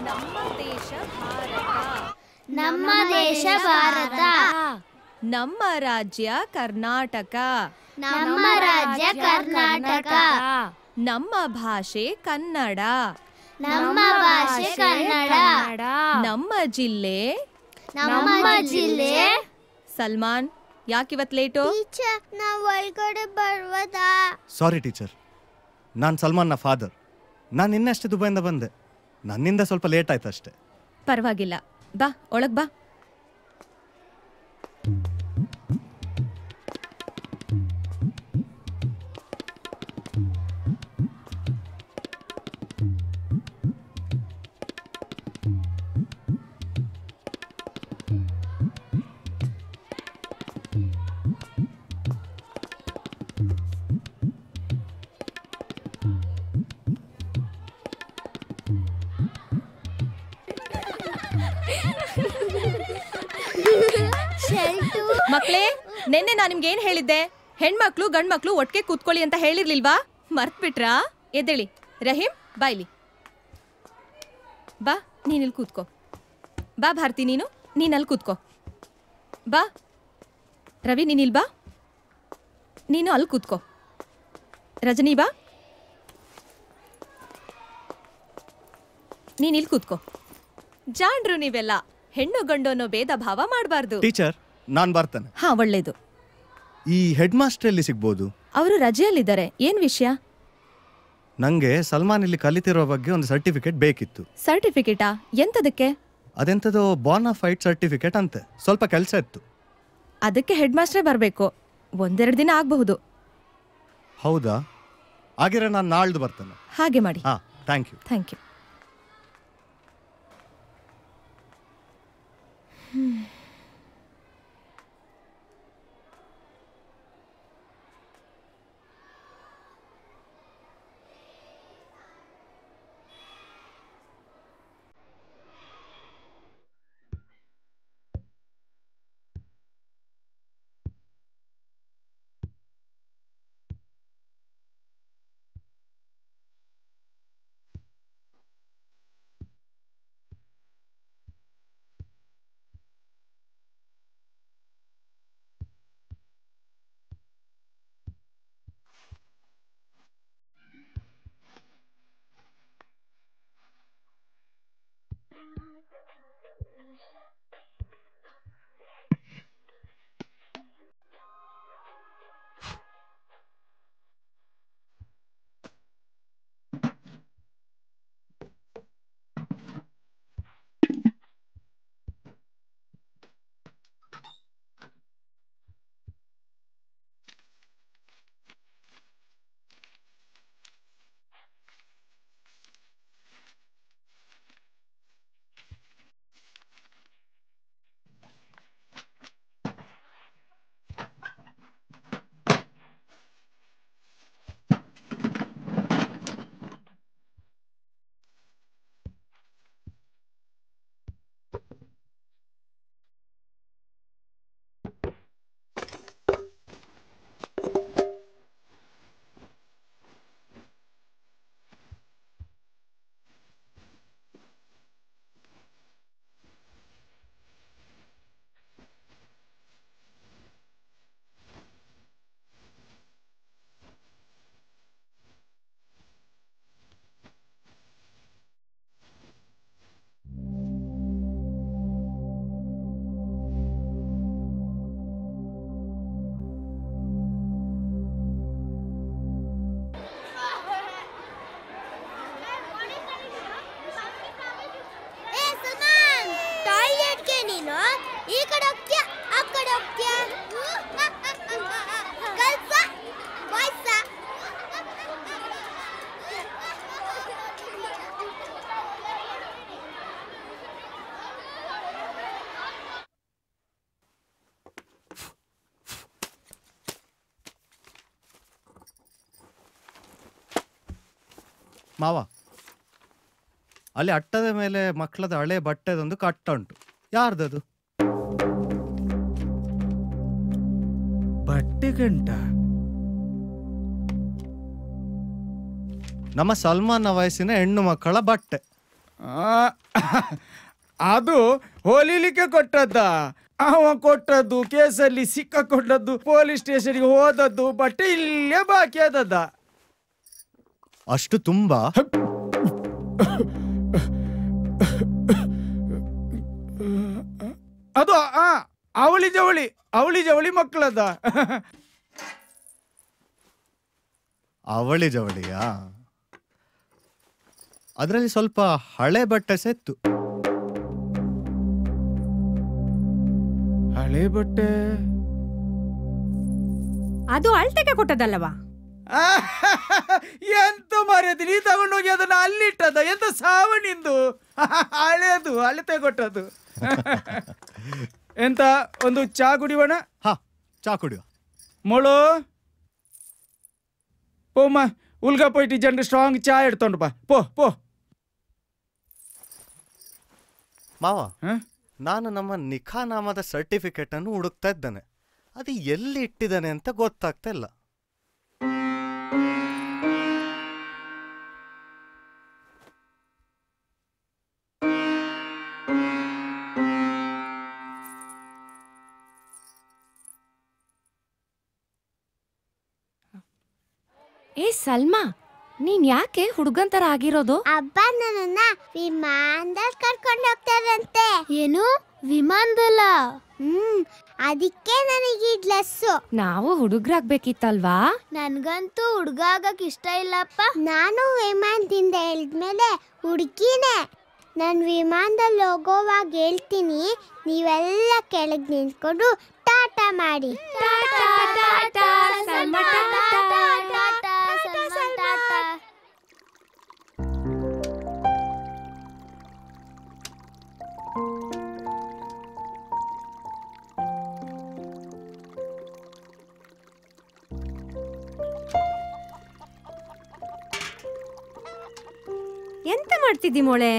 ನಮ್ಮ ದೇಶ ಭಾರತ. ನಮ್ಮ ದೇಶ ಭಾರತ. ನಮ್ಮ ರಾಜ್ಯ ಕರ್ನಾಟಕ. ನಮ್ಮ ರಾಜ್ಯ ಕರ್ನಾಟಕ. ನಮ್ಮ ಭಾಷೆ ಕನ್ನಡ. ನಮ್ಮ ಭಾಷೆ ಕನ್ನಡ. ನಮ್ಮ ಜಿಲ್ಲೆ ನಮ್ಮ ಜಿಲ್ಲೆ. ಸಲ್ಮಾನ್ ಯಾಕಿವತ್ ಲೇಟು? ಟೀಚರ್, ನಾವು ಒಳಗಡೆ ಬರ್ಬೋದಾ? ಸಾರಿ ಟೀಚರ್, ನಾನು ಸಲ್ಮಾನ್ನ ಫಾದರ್. ನಾನು ಇನ್ನಷ್ಟೇ ದುಬೈಯಿಂದ ಬಂದೆ. ನನ್ನಿಂದ ಸ್ವಲ್ಪ ಲೇಟ್ ಆಯ್ತು ಅಷ್ಟೇ. ಪರವಾಗಿಲ್ಲ, ಬಾ ಒಳಗ್ ಬಾ. ಮಕ್ಳೇ, ನೆನ್ನೆ ನಾನು ನಿಮ್ಗೆ ಏನ್ ಹೇಳಿದ್ದೆ? ಹೆಣ್ಮಕ್ಳು ಗಂಡ್ಮಕ್ಳು ಒಟ್ಟಿಗೆ ಕೂತ್ಕೊಳ್ಳಿ ಅಂತ ಹೇಳಿರ್ಲಿಲ್ವಾ? ಮರ್ತ್ ಬಿಟ್ರಾ? ಎದ್ದೇಳಿ. ರಹೀಂ, ಬಾ ಇಲ್ಲಿ. ಬಾ, ನೀನ್ ಇಲ್ಲಿ ಕೂತ್ಕೋ. ಬಾ ಭಾರತಿ, ನೀನ್ ಅಲ್ಲಿ ಕೂತ್ಕೋ. ಬಾ ರವಿ, ನೀನ್ ಇಲ್ಲಿ ಬಾ. ನೀನು ಅಲ್ಲಿ ಕೂತ್ಕೋ. ರಜನಿ, ಬಾ, ನೀನ್ ಇಲ್ಲಿ ಕೂತ್ಕೋ. ಜಾಣ್ರು ನೀವೆಲ್ಲ. ಹೆಣ್ಣು ಗಂಡು ಅನ್ನೋ ಭೇದ ಭಾವ ಮಾಡಬಾರ್ದು. ಟೀಚರ್, ನಾನು ಬರ್ತೇನೆ. ಹಾ, ಒಳ್ಳೇದು. ಈ ಹೆಡ್ ಮಾಸ್ಟರ್ ಎಲ್ಲಿ ಸಿಗ್ಬೋದು? ಅವರು ರಜೆಯಲ್ಲಿದ್ದಾರೆ. ಏನ್ ವಿಷಯ? ನಂಗೆ ಸಲ್ಮಾನ್ ಇಲ್ಲಿ ಕಲಿತಿರೋ ಬಗ್ಗೆ ಒಂದು ಸರ್ಟಿಫಿಕೇಟ್ ಬೇಕಿತ್ತು. ಸರ್ಟಿಫಿಕೇಟಾ? ಎಂತದಕ್ಕೆ? ಅದೆಂತದೋ ಬೋನಾಫೈಡ್ ಸರ್ಟಿಫಿಕೇಟ್ ಅಂತೆ. ಸ್ವಲ್ಪ ಕೆಲಸ ಇತ್ತು. ಅದಕ್ಕೆ ಹೆಡ್ ಮಾಸ್ಟ್ರೇ ಬರಬೇಕು. ಒಂದೆರಡು ದಿನ ಆಗಬಹುದು. ಹೌದಾ? ಹಾಗಿದ್ರೆ ನಾನು ನಾಳ್ದು ಬರ್ತೇನೆ. ಹಾಗೆ ಮಾಡಿ. ಹಾ, ಥ್ಯಾಂಕ್ ಯು. Thank you. ಮಾವ, ಅಲ್ಲಿ ಅಟ್ಟದ ಮೇಲೆ ಮಕ್ಕಳದ ಹಳೆ ಬಟ್ಟೆದೊಂದು ಕಟ್ಟ ಉಂಟು. ಯಾರ್ದದು? ಬಟ್ಟೆ ಗಂಟ? ನಮ್ಮ ಸಲ್ಮಾನ್ ವಯಸ್ಸಿನ ಹೆಣ್ಣು ಮಕ್ಕಳ ಬಟ್ಟೆ. ಅದು ಹೊಲಿಲಿಕ್ಕೆ ಕೊಟ್ಟದ್ದ. ಅವ ಕೊಟ್ಟದ್ದು, ಕೇಸಲ್ಲಿ ಸಿಕ್ಕಾಕೊಂಡದ್ದು, ಪೊಲೀಸ್ ಸ್ಟೇಷನ್ಗೆ ಹೋದದ್ದು, ಬಟ್ಟೆ ಇಲ್ಲೇ ಬಾಕಿ ಆದದ್ದ. ಅಷ್ಟು ತುಂಬಾ? ಅದು ಅವಳಿ ಜವಳಿ ಮಕ್ಕಳದ. ಅವಳಿ ಜವಳಿಯಾ? ಅದರಲ್ಲಿ ಸ್ವಲ್ಪ ಹಳೆ ಬಟ್ಟೆ ಸೆತ್ತು. ಹಳೆ ಬಟ್ಟೆ ಅದು ಅಳ್ತೆಗೆ ಕೊಟ್ಟದಲ್ಲವಾ? ಎಂತ ಮರ್ಯಾದೆ, ನೀ ತಗೊಂಡೋಗಿ ಅದನ್ನ ಅಲ್ಲಿಟ್ಟದ? ಎಂತ ಸಾವಣಿಂದು ಹಳೇದು ಅಳತೆ ಕೊಟ್ಟದ್ದು. ಎಂತ ಒಂದು ಚಾ ಕುಡಿಯೋಣ? ಹಾ, ಚಾ ಕುಡಿಯುವ. ಮೊಳು ಪೋಮ್ಮ ಉಲ್ಗ ಪೋಯ್ಟಿ ಜನರು ಸ್ಟ್ರಾಂಗ್ ಚಾ ಎಡ್ತೊಂಡು ಬಾ. ಪೋ ಮಾವ, ನಾನು ನಮ್ಮ ನಿಖಾ ನಾಮದ ಸರ್ಟಿಫಿಕೇಟ್ ಅನ್ನು ಹುಡುಕ್ತಾ ಇದ್ದೇನೆ. ಅದು ಎಲ್ಲಿ ಇಟ್ಟಿದ್ದಾನೆ ಅಂತ ಗೊತ್ತಾಗ್ತಾ ಇಲ್ಲ. ಏ ಸಲ್ಮಾ, ನೀನ್ ಯಾಕೆ ಹುಡುಗನ್ ತರ ಆಗಿರೋದು? ಅಬ್ಬ ನನ್ನನ್ನ ವಿಮಾನದಲ್ಲಿ ಕರ್ಕೊಂಡು ಹೋಗ್ತಾರಂತೆ. ಏನು ವಿಮಾನದಲ್ಲ? ಅದಕ್ಕೆ ನನಗೆ ಈ ಡ್ರೆಸ್ಸು. ನಾವು ಹುಡುಗ್ರಾಗ್ಬೇಕಿತ್ತಲ್ವಾ? ನನ್ಗಂತೂ ಹುಡುಗ ಆಗಕ್ ಇಷ್ಟ ಇಲ್ಲಪ್ಪ. ನಾನು ವಿಮಾನದಿಂದ ಇಳಿದ್ಮೇಲೆ ಹುಡುಗಿನೇ. ನಾನು ವಿಮಾನದಲ್ಲಿ ಹೋಗೋವಾಗ ಹೇಳ್ತೀನಿ, ನೀವೆಲ್ಲ ಕೆಳಗೆ ನಿಂತ್ಕೊಂಡು ಟಾಟಾ ಮಾಡಿ. ಟಾಟಾ ಟಾಟಾ ಸಲ್ಮಾ ಟಾಟಾ ಟಾಟಾ ಸಲ್ಮಾ ಟಾಟಾ. ಎಂತ ಮಾಡ್ತಿದ್ದಿ ಮೋಳೆ?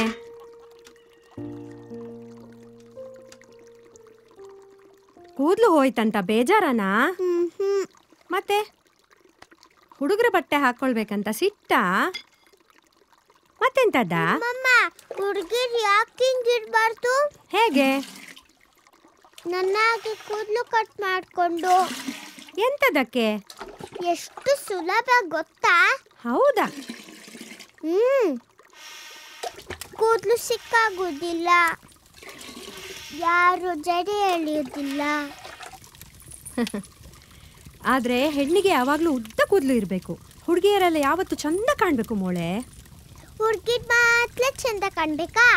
ಕೂದ್ಲು ಹೋಯ್ತಂತ ಬೇಜಾರನಾ? ಮತ್ತೆ ಹುಡುಗರ ಬಟ್ಟೆ ಹಾಕೊಳ್ಬೇಕಂತ ಸಿಟ್ಟ? ಮತ್ತೆಂತದ? ಹುಡುಗಿರು ಯಾಕೆ ಹಿಂಗಿರ್ಬಾರ್ದು? ಹೇಗೆ? ನನ್ನ ಹಾಗೆ ಕೂದಲು ಕಟ್ ಮಾಡ್ಕೊಂಡು. ಎಂತದಕ್ಕೆ? ಎಷ್ಟು ಸುಲಭ ಗೊತ್ತಾ? ಹೌದಾ? ಕೂದಲು ಸಿಕ್ಕಾಗೋದಿಲ್ಲ, ಯಾರು ಜಡೆ ಎಳೆಯೋದಿಲ್ಲ. ಆದ್ರೆ ಹೆಣ್ಣಿಗೆ ಯಾವಾಗ್ಲೂ ಉದ್ದ ಕೂದಲು ಇರ್ಬೇಕು. ಹುಡುಗಿಯರೆಲ್ಲ ಯಾವತ್ತು ಚಂದ ಕಾಣ್ಬೇಕು ಮೋಳೆ. ಹುಡುಗಿದ್ ಮಾತ್ರ ಚಂದ ಕಾಣ್ಬೇಕಾ?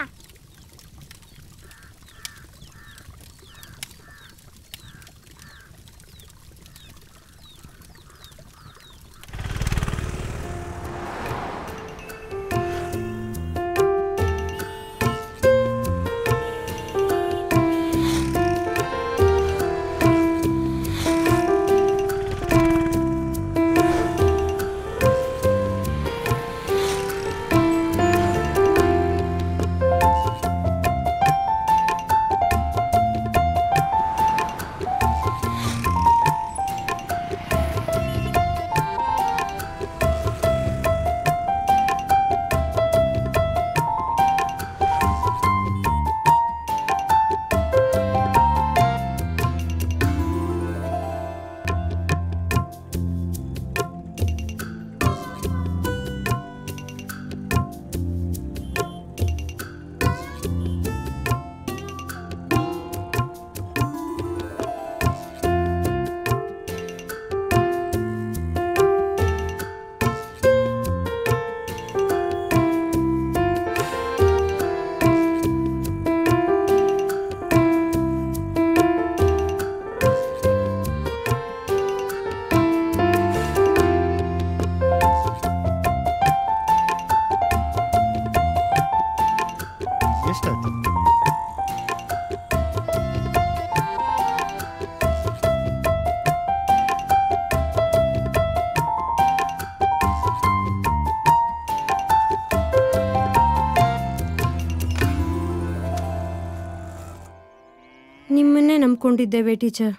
ನಿಮ್ಮನ್ನೇ ನಂಬ್ಕೊಂಡಿದ್ದೇವೆ ಟೀಚರ್.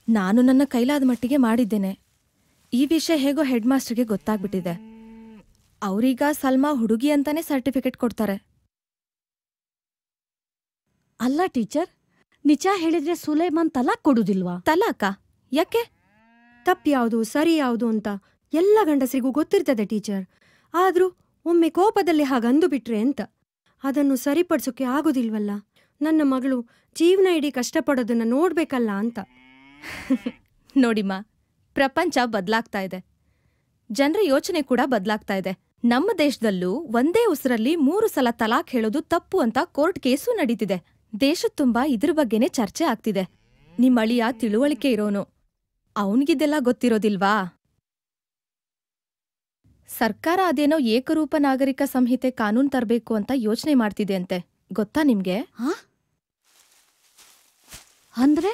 ನಾನು ನನ್ನ ಕೈಲಾದ ಮಟ್ಟಿಗೆ ಮಾಡಿದ್ದೇನೆ. ಈ ವಿಷಯ ಹೇಗೋ ಹೆಡ್ ಮಾಸ್ಟರ್ಗೆ ಗೊತ್ತಾಗ್ಬಿಟ್ಟಿದೆ. ಅವರೀಗ ಸಲ್ಮಾ ಹುಡುಗಿ ಅಂತಾನೆ ಸರ್ಟಿಫಿಕೇಟ್ ಕೊಡ್ತಾರೆ. ಅಲ್ಲ ಟೀಚರ್, ನಿಜ ಹೇಳಿದ್ರೆ ಸುಲೈಮಾನ್ ತಲಾಕ್ ಕೊಡುದಿಲ್ವಾ? ತಲಾಕ? ಯಾಕೆ? ತಪ್ಪು ಯಾವುದು ಸರಿ ಯಾವುದು ಅಂತ ಎಲ್ಲ ಗಂಡಸರಿಗೂ ಗೊತ್ತಿರ್ತದೆ ಟೀಚರ್. ಆದ್ರೂ ಒಮ್ಮೆ ಕೋಪದಲ್ಲಿ ಹಾಗಂದು ಬಿಟ್ರೆ ಅಂತ. ಅದನ್ನು ಸರಿಪಡಿಸೋಕೆ ಆಗೋದಿಲ್ವಲ್ಲ. ನನ್ನ ಮಗಳು ಜೀವನ ಇಡೀ ಕಷ್ಟಪಡೋದನ್ನ ನೋಡ್ಬೇಕಲ್ಲ ಅಂತ. ನೋಡಿಮ್ಮ, ಪ್ರಪಂಚ ಬದಲಾಗ್ತಾ ಇದೆ, ಜನರ ಯೋಚನೆ ಕೂಡ ಬದಲಾಗ್ತಾ ಇದೆ. ನಮ್ಮ ದೇಶದಲ್ಲೂ ಒಂದೇ ಉಸಿರಲ್ಲಿ 3 ಸಲ ತಲಾಕ್ ಹೇಳೋದು ತಪ್ಪು ಅಂತ ಕೋರ್ಟ್ ಕೇಸು ನಡೀತಿದೆ. ದೇಶದ ತುಂಬಾ ಇದ್ರ ಬಗ್ಗೆನೇ ಚರ್ಚೆ ಆಗ್ತಿದೆ. ನಿಮ್ಮ ಅಳಿಯ ತಿಳುವಳಿಕೆ ಇರೋನು, ಅವನಿಗಿದೆಲ್ಲ ಗೊತ್ತಿರೋದಿಲ್ವಾ? ಸರ್ಕಾರ ಅದೇನೋ ಏಕರೂಪ ನಾಗರಿಕ ಸಂಹಿತೆ ಕಾನೂನು ತರಬೇಕು ಅಂತ ಯೋಚನೆ ಮಾಡ್ತಿದೆ ಅಂತೆ, ಗೊತ್ತಾ ನಿಮ್ಗೆ? ಅಂದ್ರೆ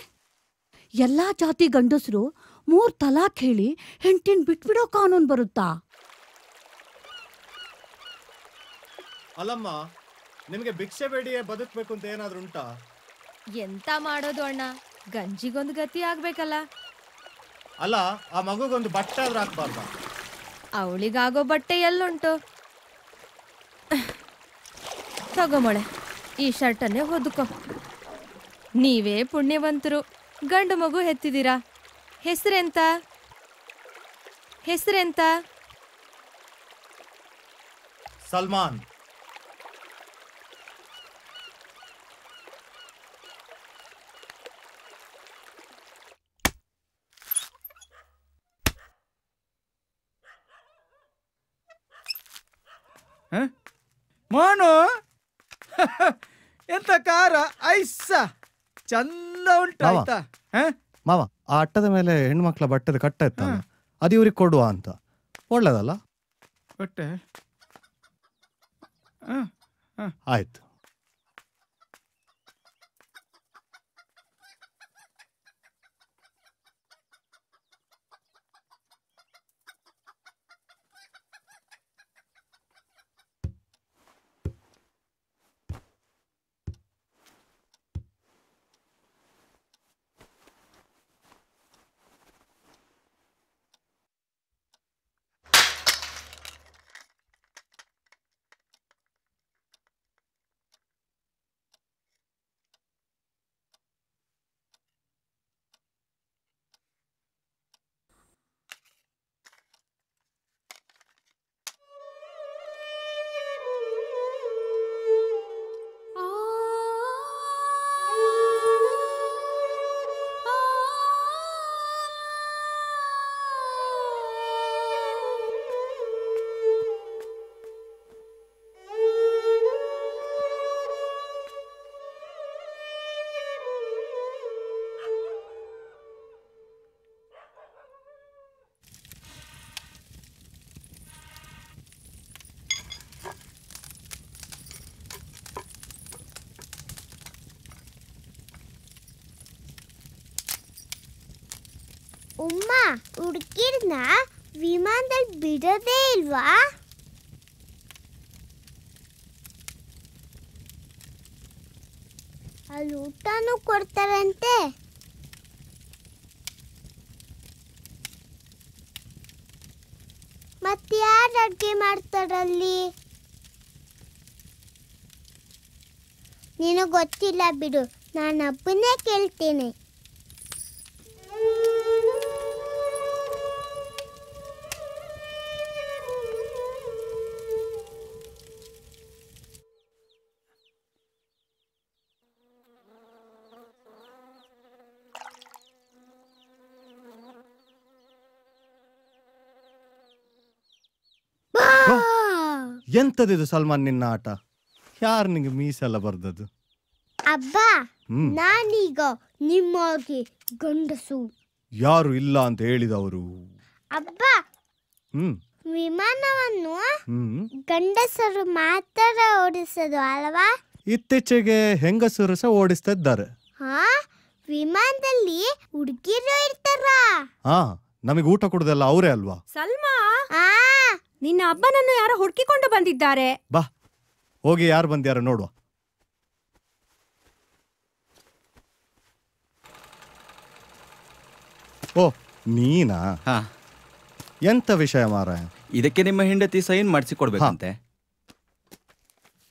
ಎಲ್ಲಾ ಜಾತಿ ಗಂಡಸರು 3 ತಲಾಕ್ ಹೇಳಿ ಹೆಂಡತಿನ ಬಿಟ್ಬಿಡೋ ಕಾನೂನು ಬರುತ್ತಾ? ಅಲ್ಲಮ್ಮ, ನಿಮಗೆ ಭಿಕ್ಷೆ ಬೇಡಿಯೇ ಬದುಕಬೇಕು ಅಂತ ಏನಾದ್ರೂ ಉಂಟಾ? ಎಂತ ಮಾಡೋದು ಅಣ್ಣ, ಗಂಜಿಗೊಂದು ಗತಿ ಆಗ್ಬೇಕಲ್ಲ. ಅಲ್ಲ, ಆ ಮಗುಗೊಂದು ಬಟ್ಟೆ ಆದ್ರೂ ಹಾಕ್ಬಾರ್ದ? ಅವಳಿಗಾಗೋ ಬಟ್ಟೆ ಎಲ್ಲುಂಟು? ತಗೊಮೊಳೆ, ಈ ಶರ್ಟನ್ನೇ ಹೊದ್ಕೋ. ನೀವೇ ಪುಣ್ಯವಂತರು, ಗಂಡು ಮಗು ಹೆತ್ತಿದ್ದೀರಾ. ಹೆಸರೆಂತ? ಸಲ್ಮಾನ್. ಮಾನು ಎಂತ ಕಾರ ಐಸ ಚಂದ ಉಂಟಾಯ್ತಾ? ಮಾವ, ಆ ಅಟ್ಟದ ಮೇಲೆ ಹೆಣ್ಮಕ್ಳ ಬಟ್ಟೆದ ಕಟ್ಟ ಇತ್ತ, ಅದು ಇವ್ರಿಗೆ ಕೊಡುವ ಅಂತ. ಒಳ್ಳೇದಲ್ಲ? ಬಟ್ಟೆ ಆಯ್ತು. ಉಮ್ಮ, ಹುಡುಗಿರ್ನ ವಿಮಾನದಲ್ಲಿ ಬಿಡೋದೇ ಇಲ್ವಾ? ಅಲ್ಲಿ ಊಟನೂ ಕೊಡ್ತಾರಂತೆ. ಮತ್ತೆ ಯಾರು ಅಡ್ಗೆ ಮಾಡ್ತಾರಲ್ಲಿ? ನಿನಗೆ ಗೊತ್ತಿಲ್ಲ ಬಿಡು, ನಾನು ಅಪ್ಪನೇ ಕೇಳ್ತೇನೆ. ಎಂತದಿದು ಸಲ್ಮಾನ್ ನಿನ್ನ ಆಟ? ಯಾರು ನಿಂಗೆ ಮೀಸೆಲ್ಲ ಬರ್ದದ್ದು? ಅಬ್ಬಾ, ನಾನೀಗ ನಿಮ್ಮವ್ರಿಗೆ ಗಂಡಸು. ಯಾರು ಇಲ್ಲ ಅಂತ ಹೇಳಿದವರು? ಅಬ್ಬಾ, ವಿಮಾನವನ್ನು ಗಂಡಸರು ಮಾತ್ರ ಓಡಿಸೋದು ಅಲ್ವಾ? ಇತ್ತೀಚೆಗೆ ಹೆಂಗಸರು ಸಹ ಓಡಿಸ್ತಾ ಇದ್ದಾರೆ. ವಿಮಾನದಲ್ಲಿ ಹುಡುಗಿರು ಇರ್ತಾರ. ನಮಗೆ ಊಟ ಕೊಡುದಲ್ಲ ಅವರೇ ಅಲ್ವಾ? ಸಲ್ಮಾ, ನಿನ್ನ ಅಬ್ಬನನ್ನು ಯಾರೋ ಹುಡುಕಿಕೊಂಡು ಬಂದಿದ್ದಾರೆ. ಬಾ, ಹೋಗಿ ಯಾರು ಬಂದ್ಯಾರ ನೋಡುವ. ಓ, ನೀನಾ? ಎಂತ ವಿಷಯ ಮಾರಾಯ? ಇದಕ್ಕೆ ನಿಮ್ಮ ಹೆಂಡತಿ ಸೈನ್ ಮಾಡಿಸಿಕೊಡ್ಬೇಕಂತೆ.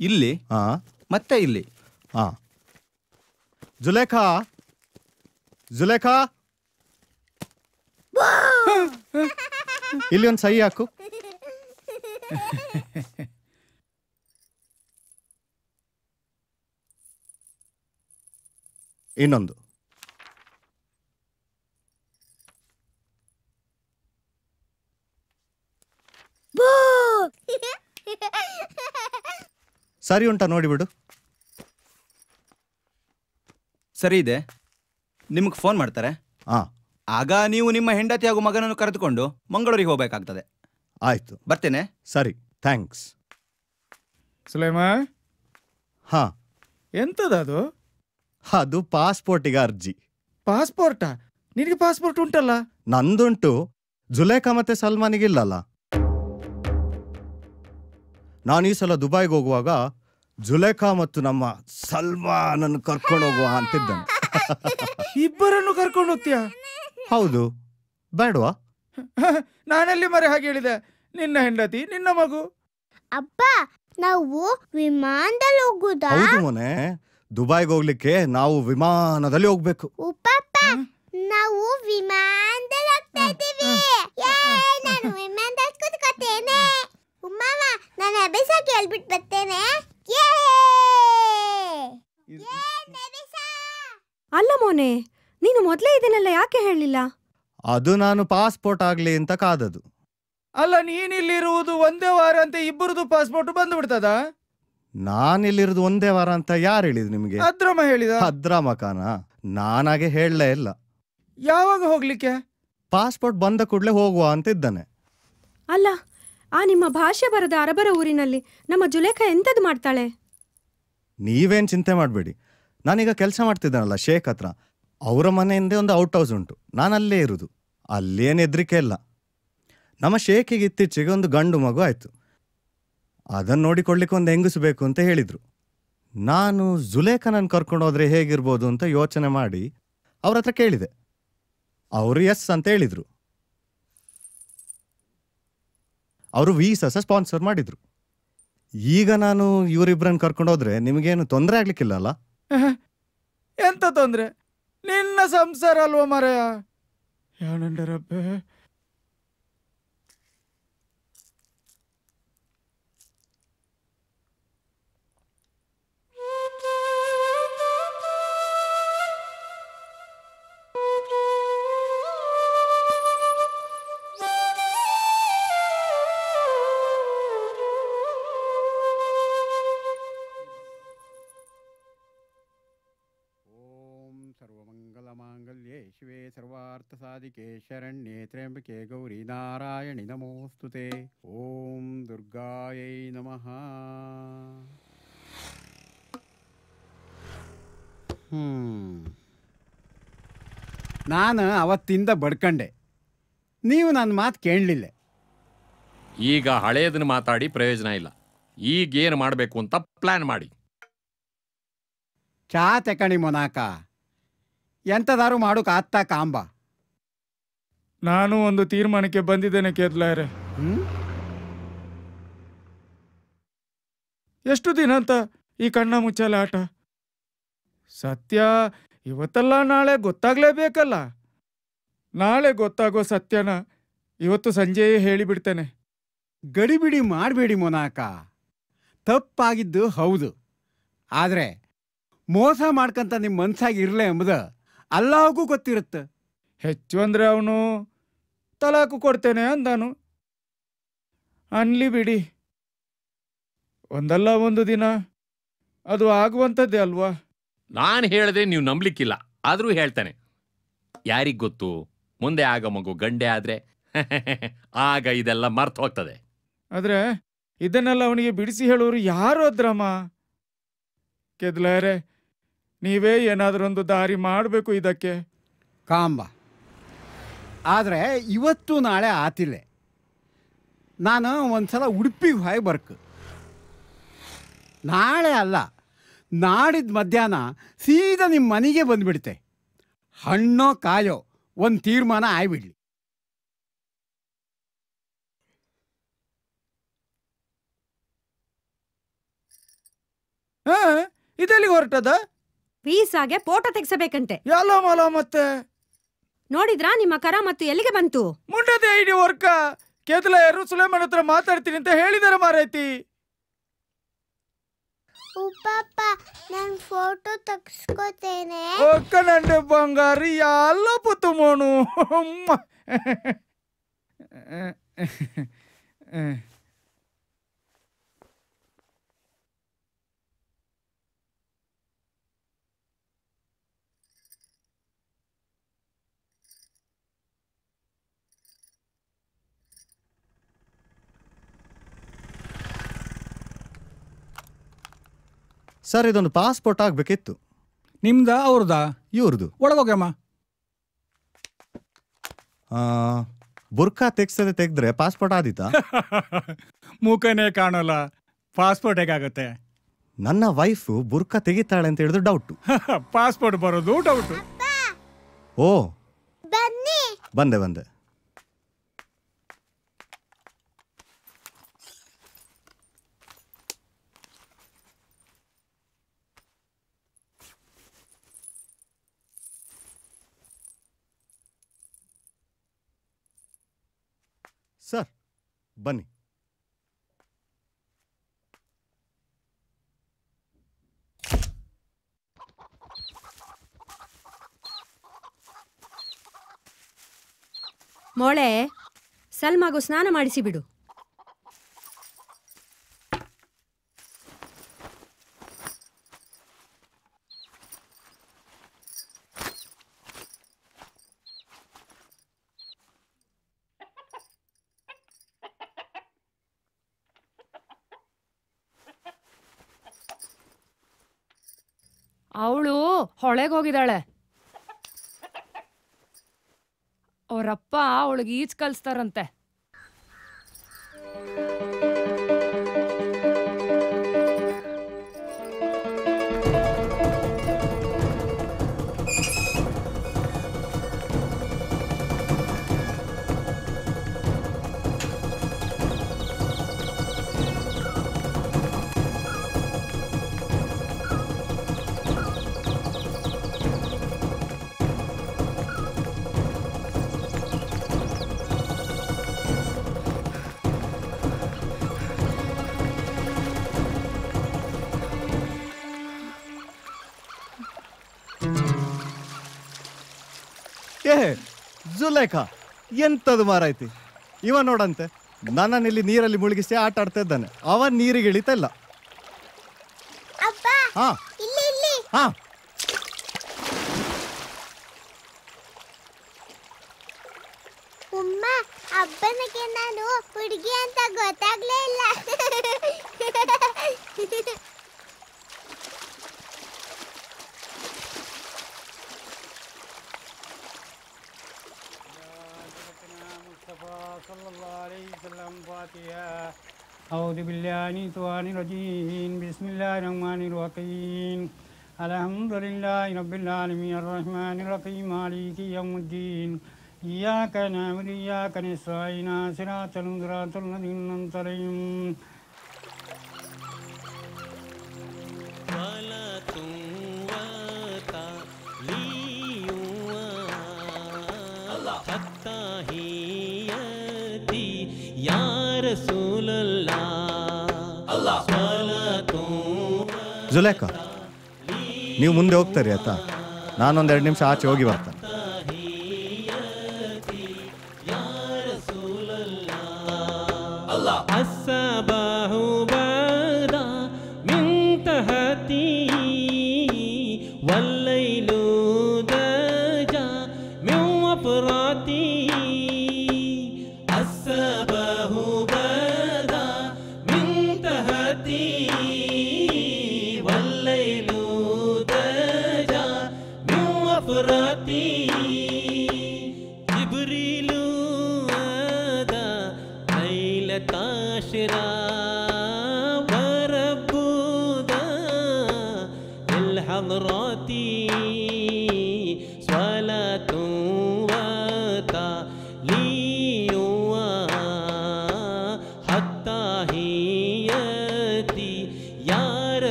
ಇಲ್ಲಿ ಮತ್ತೆ ಇಲ್ಲಿ. ಜುಲೇಖಾ, ಜುಲೇಖಾ, ಇಲ್ಲಿ ಒಂದು ಸಹಿ ಹಾಕು. ಇನ್ನೊಂದು. ಸರಿ ಉಂಟಾ ನೋಡಿಬಿಡು. ಸರಿ ಇದೆ. ನಿಮಗೆ ಫೋನ್ ಮಾಡ್ತಾರೆ. ಆಗ ನೀವು ನಿಮ್ಮ ಹೆಂಡತಿ ಹಾಗೂ ಮಗನನ್ನು ಕರೆದುಕೊಂಡು ಮಂಗಳೂರಿಗೆ ಹೋಗ್ಬೇಕಾಗ್ತದೆ. ಆಯ್ತು, ಬರ್ತೇನೆ. ಸರಿ, ಥ್ಯಾಂಕ್ಸ್. ಸುಲೈಮಾ, ಹಾ, ಎಂತದದು? ಅದು ಪಾಸ್ಪೋರ್ಟಿಗೆ ಅರ್ಜಿ. ಪಾಸ್ಪೋರ್ಟಾ? ನಿನಗೆ ಪಾಸ್ಪೋರ್ಟ್ ಉಂಟಲ್ಲ? ನಂದುಂಟು, ಜುಲೇಖಾ ಮತ್ತೆ ಸಲ್ಮಾನಿಗಿಲ್ಲಲ್ಲ. ನಾನು ಈ ಸಲ ದುಬೈಗೆ ಹೋಗುವಾಗ ಜುಲೇಖಾ ಮತ್ತು ನಮ್ಮ ಸಲ್ಮಾನನ್ನು ಕರ್ಕೊಂಡು ಹೋಗುವ ಅಂತಿದ್ದೇನೆ. ಇಬ್ಬರನ್ನು ಕರ್ಕೊಂಡು ಹೋಗ್ತೀಯಾ? ಹೌದು, ಬೇಡವಾ? ನಾನಲ್ಲಿ ಮರೆ ಹಾಗೆ ಹೇಳಿದೆ. ನಿನ್ನ ಹೆಂಡತಿ, ನಿನ್ನ ಮಗು. ಅಪ್ಪ, ನಾವು ವಿಮಾನದಲ್ಲಿ ಹೋಗುದಾ? ಹೌದು ಮೊನೆ, ದುಬೈಗೆ ಹೋಗ್ಲಿಕ್ಕೆ ನಾವು ವಿಮಾನದಲ್ಲಿ ಹೋಗ್ಬೇಕು. ಉಪ್ಪಪ್ಪ, ನಾವು ವಿಮಾನದಲ್ಲಿ ಹೋಗ್ತಾ ಇದ್ದೀವಿ. ನಾನು ವಿಮಾನದಲ್ಲಿ ಕೂತ್ಕೊತೇನೆ. ಉಮ್ಮಮ್ಮ, ನಾನು ಅಭ್ಯಾಸ ಹೇಳ್ಬಿಟ್ಟು ಬರ್ತೇನೆ. ಅಲ್ಲ ಮೋನೆ, ನೀನು ಮೊದಲೇ ಇದನ್ನೆಲ್ಲ ಯಾಕೆ ಹೇಳಿಲ್ಲ? ಅದು ನಾನು ಪಾಸ್ಪೋರ್ಟ್ ಆಗ್ಲಿ ಅಂತ ಕಾದದು. ಅಲ್ಲ, ನೀನಿಲ್ಲಿರುವುದು ಒಂದೇ ವಾರ ಅಂತ ಇಬ್ಬರದು ಪಾಸ್ಪೋರ್ಟ್ ಬಂದು ಬಿಡ್ತದ? ನಾನಿಲ್ಲಿರುವುದು ಒಂದೇ ವಾರ ಅಂತ ಯಾರು ಹೇಳಿದ್ರು ನಿಮಗೆ? ಅದ್ರಮ್ಮ ಹೇಳಿದ. ಅದ್ರಮಕಾನ? ನಾನಾಗೆ ಹೇಳಲೇ ಇಲ್ಲ. ಯಾವಾಗ ಹೋಗ್ಲಿಕ್ಕೆ? ಪಾಸ್ಪೋರ್ಟ್ ಬಂದ ಕೂಡಲೇ ಹೋಗುವ ಅಂತ ಇದ್ದಾನೆ. ಅಲ್ಲ, ಆ ನಿಮ್ಮ ಭಾಷೆ ಬರದ ಅರಬರ ಊರಿನಲ್ಲಿ ನಮ್ಮ ಜುಲೇಖಾ ಎಂತದ್ದು ಮಾಡ್ತಾಳೆ? ನೀವೇನು ಚಿಂತೆ ಮಾಡಬೇಡಿ. ನಾನೀಗ ಕೆಲಸ ಮಾಡ್ತಿದ್ದಾನಲ್ಲ ಶೇಖ್ ಹತ್ರ, ಅವರ ಮನೆಯಿಂದ ಒಂದು ಔಟ್ ಹೌಸ್ ಉಂಟು, ನಾನು ಅಲ್ಲೇ ಇರುವುದು. ಅಲ್ಲೇನು ಹೆದರಿಕೆ ಇಲ್ಲ. ನಮ್ಮ ಶೇಖಿಗೆ ಇತ್ತೀಚೆಗೆ ಒಂದು ಗಂಡು ಮಗು ಆಯಿತು. ಅದನ್ನು ನೋಡಿಕೊಳ್ಳಿಕ್ಕೆ ಒಂದು ಹೆಂಗಸಬೇಕು ಅಂತ ಹೇಳಿದರು. ನಾನು ಜುಲೇಖನನ್ನು ಕರ್ಕೊಂಡು ಹೋದರೆ ಹೇಗಿರ್ಬೋದು ಅಂತ ಯೋಚನೆ ಮಾಡಿ ಅವ್ರ ಹತ್ರ ಕೇಳಿದೆ. ಅವರು ಎಸ್ ಅಂತ ಹೇಳಿದರು. ಅವರು ವೀಸಾ ಸ್ಪಾನ್ಸರ್ ಮಾಡಿದರು. ಈಗ ನಾನು ಇವರಿಬ್ಬರನ್ನು ಕರ್ಕೊಂಡು ಹೋದ್ರೆ ನಿಮಗೇನು ತೊಂದರೆ ಆಗ್ಲಿಕ್ಕಿಲ್ಲ ಅಲ್ಲ? ಎಂತ ತೊಂದರೆ? ನಿನ್ನ ಸಂಸಾರ ಅಲ್ವ ಮರೆಯ. ಯಾನಂಡರಬ್ಬೆ, ಸರ್ವಮಂಗಲಮಾಂಗಲ್ಯೆ ಶಿವೆ ಸರ್ವಾರ್ಥಸಾಧಿಕೆ ಶರಣ್ಯೆ ತ್ರ್ಯಂಬಕೆ ಗೌರಿ ನಾರಾಯಣಿ ನಮೋಸ್ತುತೆ. ಓಂ ದುರ್ಗಾಯೈ ನಮಃ. ನಾನು ಅವತ್ತಿಂದ ಬಡ್ಕಂಡೆ, ನೀವು ನನ್ನ ಮಾತು ಕೇಳಲಿಲ್ಲ. ಈಗ ಹಳೇದನ್ನು ಮಾತಾಡಿ ಪ್ರಯೋಜನ ಇಲ್ಲ. ಈಗೇನು ಮಾಡಬೇಕು ಅಂತ ಪ್ಲಾನ್ ಮಾಡಿ. ಚಾ ತೆಕಣಿ ಮೊನಾಕ, ಎಂತದಾರು ಮಾಡೋಕೆ ಆತ್ತ ಕಾಂಬ. ನಾನು ಒಂದು ತೀರ್ಮಾನಕ್ಕೆ ಬಂದಿದ್ದೇನೆ ಕೇದ್ಲಾರೆ. ಎಷ್ಟು ದಿನ ಅಂತ ಈ ಕಣ್ಣ ಮುಚ್ಚಾಲೆ ಆಟ? ಸತ್ಯ ಇವತ್ತಲ್ಲ ನಾಳೆ ಗೊತ್ತಾಗ್ಲೇಬೇಕಲ್ಲ. ನಾಳೆ ಗೊತ್ತಾಗೋ ಸತ್ಯನ ಇವತ್ತು ಸಂಜೆಯೇ ಹೇಳಿಬಿಡ್ತೇನೆ. ಗಡಿಬಿಡಿ ಮಾಡಬೇಡಿ ಮೊನಾಕ. ತಪ್ಪಾಗಿದ್ದು ಹೌದು, ಆದರೆ ಮೋಸ ಮಾಡ್ಕಂತ ನಿಮ್ಮ ಮನ್ಸಾಗಿ ಇರಲೇ ಎಂಬುದು ಅಲ್ಲಾಗೂ ಗೊತ್ತಿರುತ್ತೆ. ಹೆಚ್ಚು ಅಂದರೆ ಅವನು ತಲಾಕು ಕೊಡ್ತೇನೆ ಅಂದಾನು. ಅನ್ಲಿ ಬಿಡಿ, ಒಂದಲ್ಲ ಒಂದು ದಿನ ಅದು ಆಗುವಂಥದ್ದೇ ಅಲ್ವಾ? ನಾನು ಹೇಳಿದ್ರೆ ನೀವು ನಂಬಲಿಕ್ಕಿಲ್ಲ, ಆದರೂ ಹೇಳ್ತೇನೆ. ಯಾರಿಗ್ ಗೊತ್ತು, ಮುಂದೆ ಆಗ ಮಗು ಗಂಡೆ ಆದ್ರೆ ಆಗ ಇದೆಲ್ಲ ಮರ್ತು ಹೋಗ್ತದೆ. ಆದ್ರೆ ಇದನ್ನೆಲ್ಲ ಅವನಿಗೆ ಬಿಡಿಸಿ ಹೇಳೋರು ಯಾರು ಅದ್ರಮ್ಮ? ಕೆದ್ಲಾರೆ, ನೀವೇ ಏನಾದ್ರೊಂದು ದಾರಿ ಮಾಡಬೇಕು ಇದಕ್ಕೆ. ಕಾಂಬ, ಆದರೆ ಇವತ್ತು ನಾಳೆ ಆತಿಲ್ಲ. ನಾನು ಒಂದ್ಸಲ ಉಡುಪಿಗೆ ಹೋಗಿ ಬರ್ಕು. ನಾಳೆ ಅಲ್ಲ, ನಾಡಿದ್ದು ಮಧ್ಯಾಹ್ನ ಸೀದಾ ನಿಮ್ಮ ಮನೆಗೆ ಬಂದುಬಿಡ್ತೆ. ಹಣ್ಣೋ ಕಾಯೋ ಒಂದು ತೀರ್ಮಾನ ಆಗ್ಬಿಡ್ಲಿ. ಇದೆಲ್ಲಿಗೆ ಹೊರಟದ? ವೀಸಾಗೆ ಫೋಟೋ ತೆಗ್ಸಬೇಕಂತೆ. ಎಲ್ಲ ಮಲ ಮತ್ತೆ ನೋಡಿದ್ರಾ ನಿಮ್ಮ ಕರ ಮತ್ತು ಎಲ್ಲಿಗೆ ಬಂತು? ಮುಂಡದೆ ಐಡಿ ವರ್ಕ ಕೇತಲಾಯರು ಸುಲೇಮನ್ ಹತ್ರ ಮಾತಾಡ್ತೀನಿ ಅಂತ ಹೇಳಿದಾರೆ ಮಾರೈತಿ. ಪಾಪ ನಾನು ಫೋಟೋ ತೆಗೆಸ್ಕೋತೇನೆ. ಒಕ್ಕ ನಂಡೆ ಬಂಗಾರಿ ಎಲ್ಲ ಪುತ್ತು ಮೋನು. ಸರ್ ಇದೊಂದು ಪಾಸ್ಪೋರ್ಟ್ ಆಗ್ಬೇಕಿತ್ತು. ನಿಮ್ದ ಅವ್ರದಾ? ಇವ್ರದು. ಒಳಗೋಗ್ಯಮ್ಮ. ಬುರ್ಕಾ ತೆಗ್ದ್ರೆ ಪಾಸ್ಪೋರ್ಟ್ ಆದಿತಾ? ಮುಖನೇ ಕಾಣೋಲ್ಲ, ಪಾಸ್ಪೋರ್ಟ್ ಹೇಗಾಗುತ್ತೆ? ನನ್ನ ವೈಫು ಬುರ್ಕಾ ತೆಗಿತಾಳೆ ಅಂತ ಹೇಳಿದ್ರು ಡೌಟು. ಪಾಸ್ಪೋರ್ಟ್ ಬರೋದು ಡೌಟು. ಓ ಬನ್ನಿ. ಬಂದೆ. ಸರ್ ಬನ್ನಿ. ಮೋಳೆ, ಸಲ್ಮಾಗೂ ಸ್ನಾನ ಮಾಡಿಸಿ ಬಿಡು. ಅವಳು ಹೊಳೆಗೆ ಹೋಗಿದ್ದಾಳೆ. ಅವರಪ್ಪ ಅವಳಿಗೆ ಈಜ್ ಕಲಿಸ್ತಾರಂತೆ. ಜುಲೇಖಾ ಎಂತದು ಮಾರಾಯ್ತಿ, ಇವ ನೋಡಂತೆ ನನ್ನನ್ನಿಲ್ಲಿ ನೀರಲ್ಲಿ ಮುಳುಗಿಸಿ ಆಟ ಆಡ್ತಾ ಇದ್ದಾನೆ. ಅವ ನೀರಿಗೆ ಇಳಿತಾ ಇಲ್ಲ. ಹಾ ಹಾ ಉಮ್ಮ, ಅಪ್ಪನಿಗೆ ನಾನು ಹುಡುಗಿ ಅಂತ ಗೊತ್ತಾಗ್ಲೇ ಇಲ್ಲ. أعوذ بالله من الشيطان الرجيم بسم الله الرحمن الرحيم الحمد لله رب العالمين الرحمن الرحيم مالك يوم الدين إياك نعبد وإياك نستعين صراط الذين أنعمت عليهم ಜುಲೇಖಾ, ನೀವು ಮುಂದೆ ಹೋಗ್ತಾರೆ ಆಯ್ತಾ? ನಾನೊಂದೆರಡು ನಿಮಿಷ ಆಚೆ ಹೋಗಿ ಬರ್ತೇನೆ.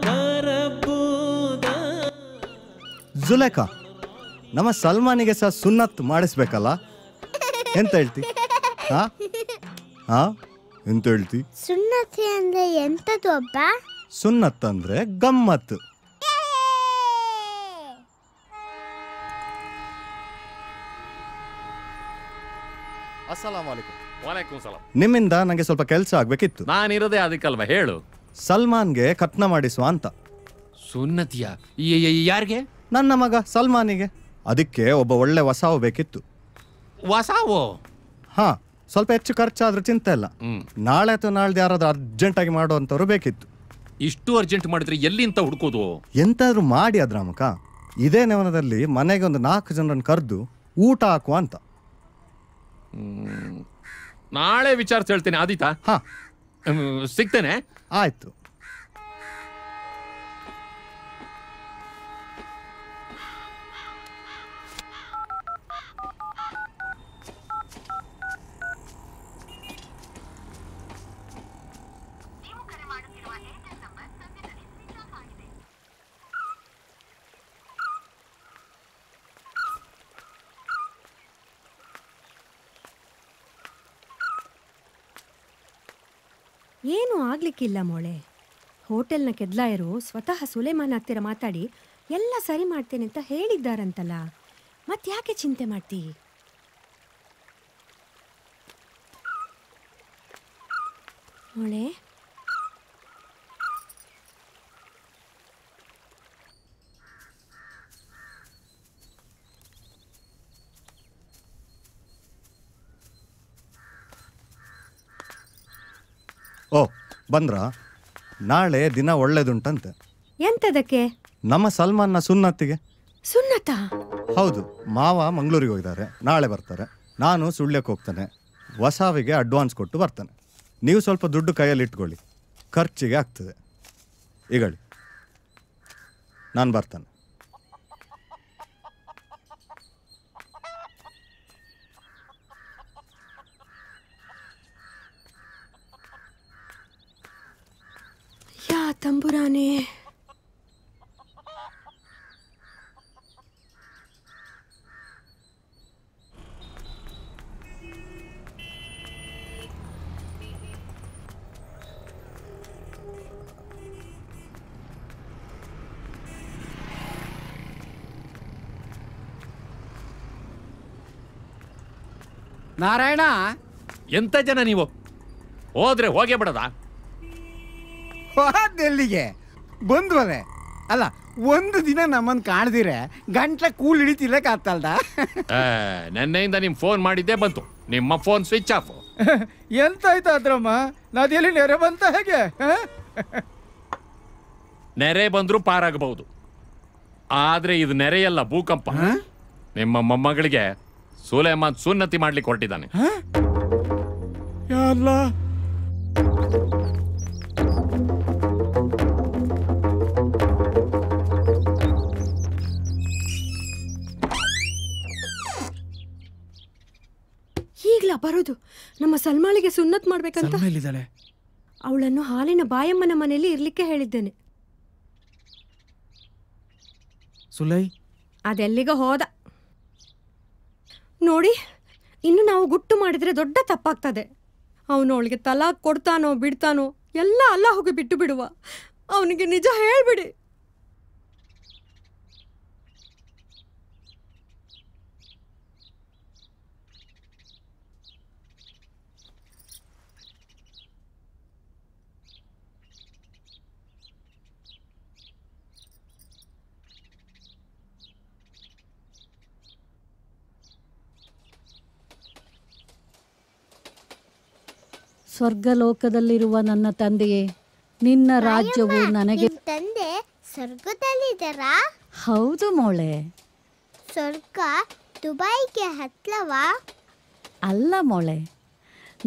ورب ಜುಲೇಖಾ, ನಮ್ಮ ಸಲ್ಮಾನಿಗೆ ಸಹ ಸುನ್ನತ್ ಮಾಡಿಸ್ಬೇಕಲ್ಲ, ಎಂತ ಹೇಳ್ತಿ? ಹಾ ಹಾ ಎಂತ ಹೇಳ್ತಿ? ಸುನ್ನತಿ ಅಂದ್ರೆ ಎಂತದು ಅಬ್ಬ? ಸುನ್ನತ್ ಅಂದ್ರೆ ಗಮ್ಮತ್. ಅಸ್ಸಲಾಮು ವಾಲೈಕುಂ ಸಲಾಂ. ನಿಮ್ಮಿಂದ ನನಗೆ ಸ್ವಲ್ಪ ಕೆಲಸ ಆಗ್ಬೇಕಿತ್ತು. ನಾನಿರೋದೇ ಅದಕ್ಕಲ್ವಾ, ಹೇಳು. ಸಲ್ಮಾನ್ಗೆ ಕತ್ನ ಮಾಡಿಸುವ ಅಂತ. ಸುನ್ನತಿಯ ಯಾರಿಗೆ? ನನ್ನ ಮಗ ಸಲ್ಮಾನಿಗೆ. ಅದಕ್ಕೆ ಒಬ್ಬ ಒಳ್ಳೆ ವಸಾವು ಬೇಕಿತ್ತು. ವಸಾವೋ? ಹಾ, ಸ್ವಲ್ಪ ಹೆಚ್ಚು ಖರ್ಚಾದ್ರೂ ಚಿಂತೆ ಇಲ್ಲ. ನಾಳೆ ಅಥವಾ ನಾಳ್ದು ಯಾರಾದ್ರೂ ಅರ್ಜೆಂಟಾಗಿ ಮಾಡುವಂಥವ್ರು ಬೇಕಿತ್ತು. ಇಷ್ಟು ಅರ್ಜೆಂಟ್ ಮಾಡಿದ್ರೆ ಎಲ್ಲಿಂತ ಹುಡ್ಕೋದು? ಎಂತಾದ್ರೂ ಮಾಡಿ ಅದ್ರಾಮಕ. ಇದೇ ನೆವನದಲ್ಲಿ ಮನೆಗೆ ಒಂದು 4 ಜನರನ್ನು ಕರೆದು ಊಟ ಹಾಕುವ ಅಂತ. ನಾಳೆ ವಿಚಾರಿಸಿ ಹೇಳ್ತೇನೆ. ಆದೀತಾ? ಹಾ, ಸಿಗ್ತೇನೆ. ಆಯ್ತು. ಏನೂ ಆಗ್ಲಿಕ್ಕಿಲ್ಲ ಮೋಳೆ. ಹೋಟೆಲ್ನ ಕೆದ್ಲಾಯರು ಸ್ವತಃ ಸುಲೇಮಾನ್ ಹತ್ತಿರ ಮಾತಾಡಿ ಎಲ್ಲ ಸರಿ ಮಾಡ್ತೇನೆ ಅಂತ ಹೇಳಿದ್ದಾರಂತಲ್ಲ, ಮತ್ತ್ಯಾಕೆ ಚಿಂತೆ ಮಾಡ್ತೀ? ಮೋಳೆ, ಓ ಬಂದ್ರ? ನಾಳೆ ದಿನ ಒಳ್ಳೇದುಂಟಂತೆ. ಎಂತದಕ್ಕೆ? ನಮ್ಮ ಸಲ್ಮಾನ್ನ ಸುನ್ನತ್ತಿಗೆ. ಸುನ್ನತ? ಹೌದು, ಮಾವ ಮಂಗಳೂರಿಗೆ ಹೋಗಿದ್ದಾರೆ, ನಾಳೆ ಬರ್ತಾರೆ. ನಾನು ಸುಳ್ಯಕ್ಕೆ ಹೋಗ್ತಾನೆ, ವಸಾವಿಗೆ ಅಡ್ವಾನ್ಸ್ ಕೊಟ್ಟು ಬರ್ತಾನೆ. ನೀವು ಸ್ವಲ್ಪ ದುಡ್ಡು ಕೈಯಲ್ಲಿ ಇಟ್ಕೊಳ್ಳಿ, ಖರ್ಚಿಗೆ ಆಗ್ತದೆ. ಈಗಳಿ ನಾನು ಬರ್ತಾನೆ. ಯಾ ತಂಬುರಾನೆ. ನಾರಾಯಣ, ಎಂತ ಜನ ನೀವು? ಹೋದ್ರೆ ಹೋಗೇ ಬಿಡದ? ಹೋದೆಲ್ಲಿಗೆ ಬಂದ್ವಲೆ? ಅಲ್ಲ, ಒಂದು ದಿನ ನಮ್ಮನ್ನು ಕಾಣ್ದಿರೆ ಗಂಟ್ಲ ಕೂಲ್ ಹಿಡಿತಿಲ್ಲಕ್ಕಾಗ್ತಲ್ದ? ನೆನ್ನೆಯಿಂದ ನಿಮ್ ಫೋನ್ ಮಾಡಿದ್ದೆ ಬಂತು, ನಿಮ್ಮ ಫೋನ್ ಸ್ವಿಚ್ ಆಫ್. ಎಂತಾಯ್ತು ಅದ್ರಮ್ಮ? ನದಿಯಲ್ಲಿ ನೆರೆ ಬಂತ ಹೇಗೆ? ನೆರೆ ಬಂದ್ರೂ ಪಾರಾಗಬಹುದು, ಆದ್ರೆ ಇದು ನೆರೆಯಲ್ಲ, ಭೂಕಂಪ. ನಿಮ್ಮ ಮೊಮ್ಮಗಳಿಗೆ ಸುಲೇಮಾನ್ ಸುನ್ನತಿ ಮಾಡ್ಲಿಕ್ಕೆ ಹೊರಟಿದ್ದಾನೆ. ಈಗ್ಲಾ ಬರೋದು? ನಮ್ಮ ಸಲ್ಮಾಳಿಗೆ ಸುನ್ನತ್ ಮಾಡ್ಬೇಕಂತ. ಅವಳನ್ನು ಹಾಲಿನ ಬಾಯಮ್ಮನ ಮನೆಯಲ್ಲಿ ಇರ್ಲಿಕ್ಕೆ ಹೇಳಿದ್ದೇನೆ. ಸುಲೈ ಅದೆಲ್ಲಿಗ ಹೋದ ನೋಡಿ. ಇನ್ನು ನಾವು ಗುಟ್ಟು ಮಾಡಿದ್ರೆ ದೊಡ್ಡ ತಪ್ಪಾಗ್ತದೆ. ಅವನು ಅವಳಿಗೆ ತಲಾಕ್ ಕೊಡ್ತಾನೋ ಬಿಡ್ತಾನೋ ಎಲ್ಲ ಅಲ್ಲ ಹೋಗಿ ಬಿಟ್ಟು ಬಿಡುವ. ಅವನಿಗೆ ನಿಜ ಹೇಳ್ಬಿಡಿ. ಸ್ವರ್ಗಲೋಕದಲ್ಲಿರುವ ನನ್ನ ತಂದೆಯೇ, ನಿನ್ನ ರಾಜ್ಯವು ನನಗೆ. ತಂದೆ ಸ್ವರ್ಗದಲ್ಲಿದ್ದಾರಾ? ಹೌದು ಮೋಳೆ. ಸ್ವರ್ಗ ದುಬೈಗೆ ಹತ್ಲವಾ? ಅಲ್ಲ ಮೋಳೆ,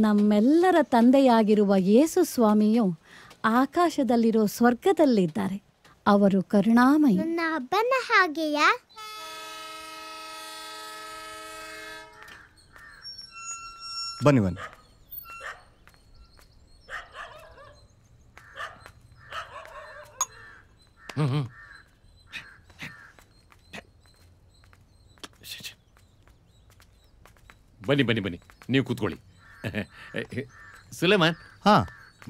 ನಮ್ಮೆಲ್ಲರ ತಂದೆಯಾಗಿರುವ ಯೇಸು ಸ್ವಾಮಿಯು ಆಕಾಶದಲ್ಲಿರೋ ಸ್ವರ್ಗದಲ್ಲಿದ್ದಾರೆ. ಅವರು ಕರುಣಾಮಯಿ. ನನ್ನ ಹಬ್ಬನ ಹಾಗೆಯಾ? ಬನ್ನಿ ಬನ್ನಿ. ಬನ್ನಿ ಬನ್ನಿ ಬನ್ನಿ, ನೀವು ಕೂತ್ಕೊಳ್ಳಿ. ಸುಲೇಮಾನ್, ಹಾ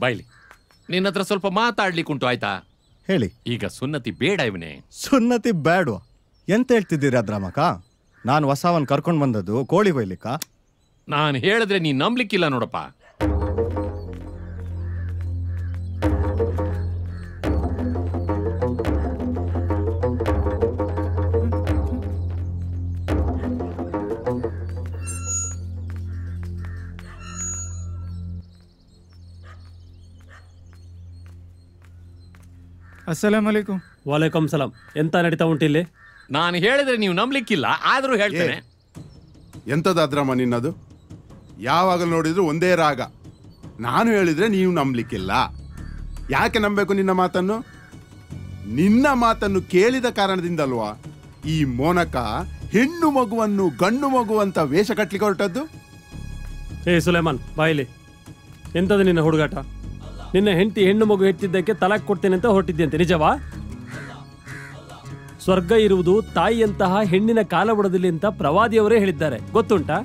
ಬಾಯ್ಲಿ, ನಿನ್ನ ಹತ್ರ ಸ್ವಲ್ಪ ಮಾತಾಡ್ಲಿಕ್ಕುಂಟು, ಆಯ್ತಾ? ಹೇಳಿ. ಈಗ ಸುನ್ನತಿ ಬೇಡ ಇವನೇ. ಸುನ್ನತಿ ಬೇಡವಾ? ಎಂತ ಹೇಳ್ತಿದ್ದೀರಿ ಅದ್ರಾಮಕ? ನಾನು ಹೊಸವನ್ ಕರ್ಕೊಂಡು ಬಂದದ್ದು ಕೋಳಿ ಬೈಲಿಕ್ಕ? ನಾನು ಹೇಳಿದ್ರೆ ನೀನ್ ನಂಬ್ಲಿಕ್ಕಿಲ್ಲ ನೋಡಪ್ಪ. ಅಸ್ಸಲಾಂ ಅಲೈಕುಂ. ವಾಲೇಕುಂ ಸಲಾಂ. ಎಂತ ನಡೀತಾ ಉಂಟಿಲ್ಲಿ? ನಾನು ಹೇಳಿದ್ರೆ ನೀವು ನಂಬ್ಲಿಕ್ಕಿಲ್ಲ, ಆದ್ರೂ ಹೇಳ್ತೇನೆ. ಎಂಥದ್ದಾದ್ರಮ್ಮ ನಿನ್ನದು? ಯಾವಾಗಲೂ ನೋಡಿದ್ರು ಒಂದೇ ರಾಗ. ನಾನು ಹೇಳಿದ್ರೆ ನೀವು ನಂಬಲಿಕ್ಕಿಲ್ಲ. ಯಾಕೆ ನಂಬಬೇಕು ನಿನ್ನ ಮಾತನ್ನು? ನಿನ್ನ ಮಾತನ್ನು ಕೇಳಿದ ಕಾರಣದಿಂದಲ್ವಾ ಈ ಮೋನಕ ಹೆಣ್ಣು ಮಗುವನ್ನು ಗಂಡು ಮಗುವಂತ ವೇಷ ಕಟ್ಲಿಕ್ಕೆ ಹೊರಟದ್ದು? ಏ ಸುಲೇಮಾನ್, ಬಾಯಿಲಿ. ಎಂತದು ನಿನ್ನ ಹುಡುಗಾಟ? ನಿನ್ನ ಹೆಂಡತಿ ಹೆಣ್ಣು ಮಗು ಹೆತ್ತಿದ್ದಕ್ಕೆ ತಲಾಕ್ ಕೊಡ್ತೇನೆ ಅಂತ ಹೊರಟಿದ್ದಂತೆ, ನಿಜವಾ? ಸ್ವರ್ಗ ಇರುವುದು ತಾಯಿಯಂತಹ ಹೆಣ್ಣಿನ ಕಾಲ ಬುಡದಲ್ಲಿ ಅಂತ ಪ್ರವಾದಿಯವರೇ ಹೇಳಿದ್ದಾರೆ, ಗೊತ್ತುಂಟಾ?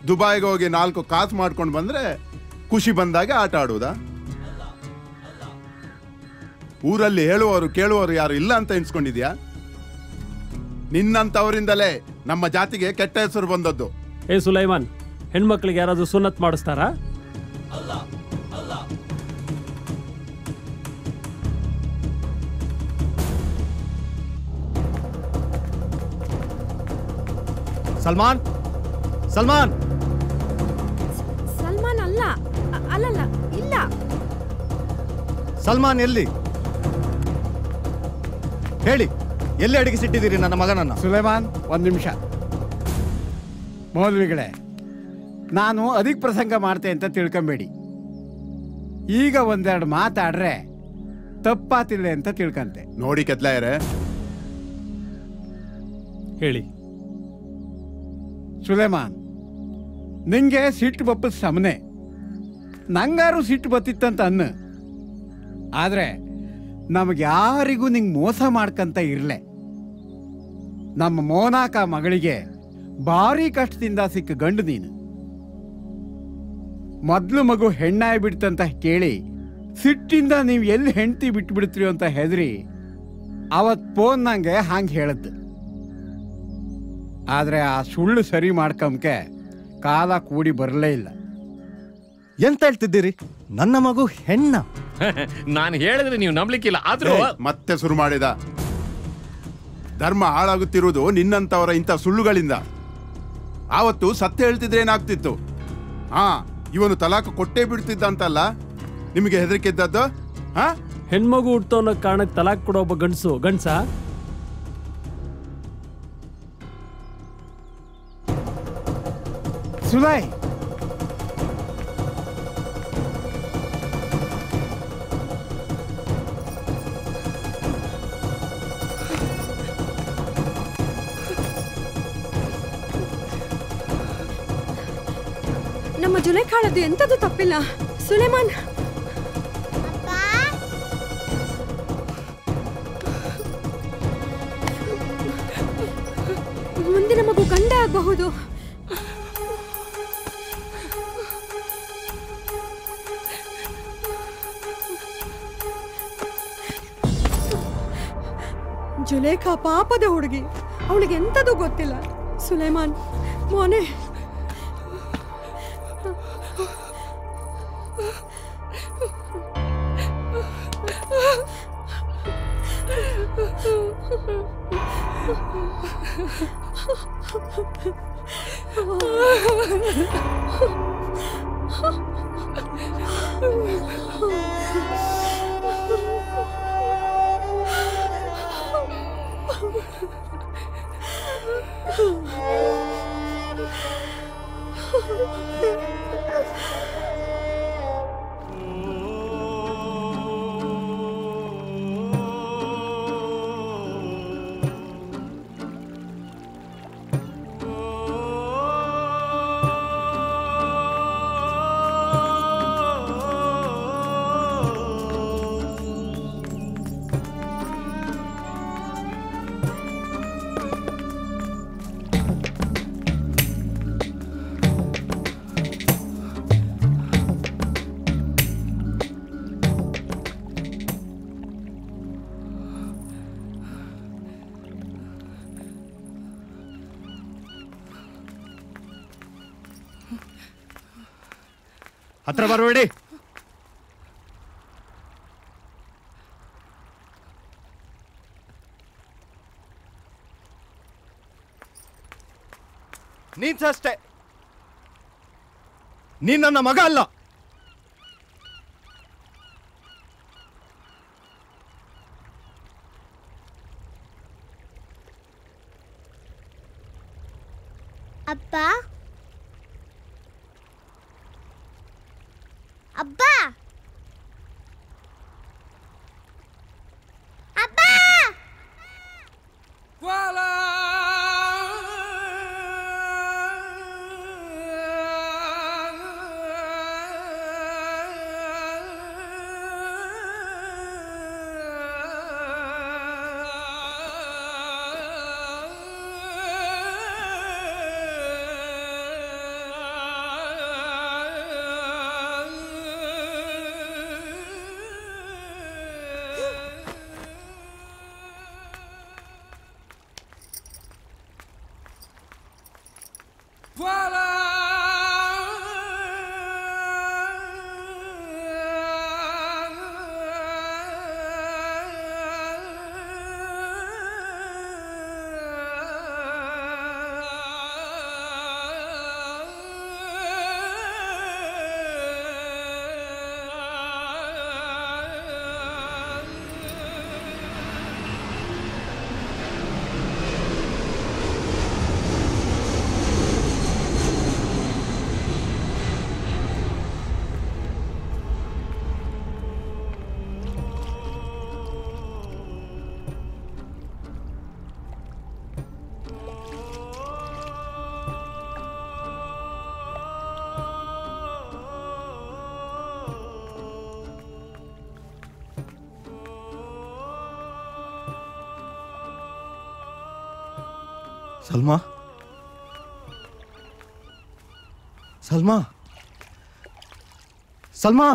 ದುಬೈಗೆ ಹೋಗಿ 4 ಕಾಸು ಮಾಡ್ಕೊಂಡು ಬಂದ್ರೆ ಖುಷಿ ಬಂದಾಗ ಆಟ ಆಡುವುದಾ? ಊರಲ್ಲಿ ಹೇಳುವವರು ಕೇಳುವವರು ಯಾರು ಇಲ್ಲ ಅಂತ ಎನ್ಸ್ಕೊಂಡಿದ್ಯಾ? ನಿನ್ನಂತವರಿಂದಲೇ ನಮ್ಮ ಜಾತಿಗೆ ಕೆಟ್ಟ ಹೆಸರು ಬಂದದ್ದು. ಏ ಸುಲೈಮಾನ್, ಹೆಣ್ಮಕ್ಳಿಗೆ ಯಾರಾದ್ರೂ ಸುನ್ನತ್ ಮಾಡಿಸ್ತಾರಾ? ಸಲ್ಮಾನ್, ಸಲ್ಮಾನ್, ಸಲ್ಮಾನ್ ಅಲ್ಲ, ಅಲ್ಲಲ್ಲ, ಇಲ್ಲ. ಸಲ್ಮಾನ್ ಎಲ್ಲಿ? ಹೇಳಿ, ಎಲ್ಲಿ ಅಡಗಿಸಿಟ್ಟಿದ್ದೀರಿ ನನ್ನ ಮಗನನ್ನ? ಸುಲೇಮಾನ್, ಒಂದು ನಿಮಿಷ. ಮೌಲ್ವಿಗಳೇ, ನಾನು ಅದಕ್ಕೆ ಪ್ರಸಂಗ ಮಾಡ್ತೆ ಅಂತ ತಿಳ್ಕೊಂಬೇಡಿ. ಈಗ ಒಂದೆರಡು ಮಾತಾಡ್ರೆ ತಪ್ಪಾತಿಲ್ಲ ಅಂತ ತಿಳ್ಕಂತೆ. ನೋಡಿ ಕೆತ್ಲಾಯರೇ, ಹೇಳಿ. ಸುಲೇಮಾನ್, ನಿಂಗೆ ಸಿಟ್ಟು ಬಪ್ಪದ ಸಮನೆ, ನಂಗಾರು ಸಿಟ್ಟು ಬತ್ತಿತ್ತಂತ ಅನ್ನು. ಆದ್ರೆ ನಮಗೆ ಯಾರಿಗೂ ನಿಂಗೆ ಮೋಸ ಮಾಡ್ಕಂತ ಇರಲೆ. ನಮ್ಮ ಮೋನಾಕ ಮಗಳಿಗೆ ಭಾರಿ ಕಷ್ಟದಿಂದ ಸಿಕ್ಕ ಗಂಡು ನೀನು. ಮೊದ್ಲು ಮಗು ಹೆಣ್ಣಾಗಿ ಬಿಡ್ತಂತ ಕೇಳಿ ಸಿಟ್ಟಿಂದ ನೀವು ಎಲ್ಲಿ ಹೆಂಡತಿ ಬಿಟ್ಬಿಡ್ತೀರಿ ಅಂತ ಹೆದರಿ ಅವತ್ ಫೋನ್ ನಂಗೆ ಹಾಂಗೆ ಹೇಳದ್ದು. ಆದ್ರೆ ಆ ಸುಳ್ಳು ಸರಿ ಮಾಡ್ಕಂಕೆ ಕಾಲ ಕೂಡಿ ಬರಲೇ ಇಲ್ಲ. ಎಂತ ಹೇಳ್ತಿದ್ದೀರಿ? ನನ್ನ ಮಗು ಹೆಣ್ಣ? ನಾನು ಹೇಳಿದ್ರೆ ನೀವು ನಂಬ್ಲಿಕ್ಕಿಲ್ಲ, ಆದ್ರೂ ಮತ್ತೆ ಶುರು ಮಾಡಿದ. ಧರ್ಮ ಹಾಳಾಗುತ್ತಿರುವುದು ನಿನ್ನಂತವರ ಇಂಥ ಸುಳ್ಳುಗಳಿಂದ. ಆವತ್ತು ಸತ್ಯ ಹೇಳ್ತಿದ್ರೆ ಏನಾಗ್ತಿತ್ತು? ಇವನು ತಲಾಖ್ ಕೊಟ್ಟೇ ಬಿಡ್ತಿದ್ದ ಅಂತಲ್ಲ ನಿಮಗೆ ಹೆದರಿಕೆ ಇದ್ದದ್ದು? ಹೆಣ್ಮಗು ಹುಟ್ಟೋ ಅನ್ನೋ ಕಾರಣಕ್ಕೆ ತಲಾಕ್ ಕೊಡೋ ಒಬ್ಬ ಗಂಡ್ಸ? ಸುಲೈ, ನಮ್ಮ ಜುಲೇಖಾಳದ್ದು ಎಂತದ್ದು ತಪ್ಪಿಲ್ಲ. ಸುಲೇಮಾನ್, ಮುಂದಿನ ಮಗು ಗಂಡ ಆಗಬಹುದು. ಜುಲೇಖಾ ಪಾಪದ ಹುಡುಗಿ, ಅವಳಿಗೆ ಎಂತದು ಗೊತ್ತಿಲ್ಲ. ಸುಲೇಮಾನ್ ಮೋನೆ, ಹತ್ರ ಬರಬೇಡಿ. ನೀನ್ ಅಷ್ಟೇ, ನೀನ್ ನನ್ನ ಮಗ ಅಲ್ಲ. ಅಪ್ಪ ಅಬ್ಬ ಅಬ್ಬ ಸಲ್ಮಾ, ಸಲ್ಮಾ, ಸಲ್ಮಾ.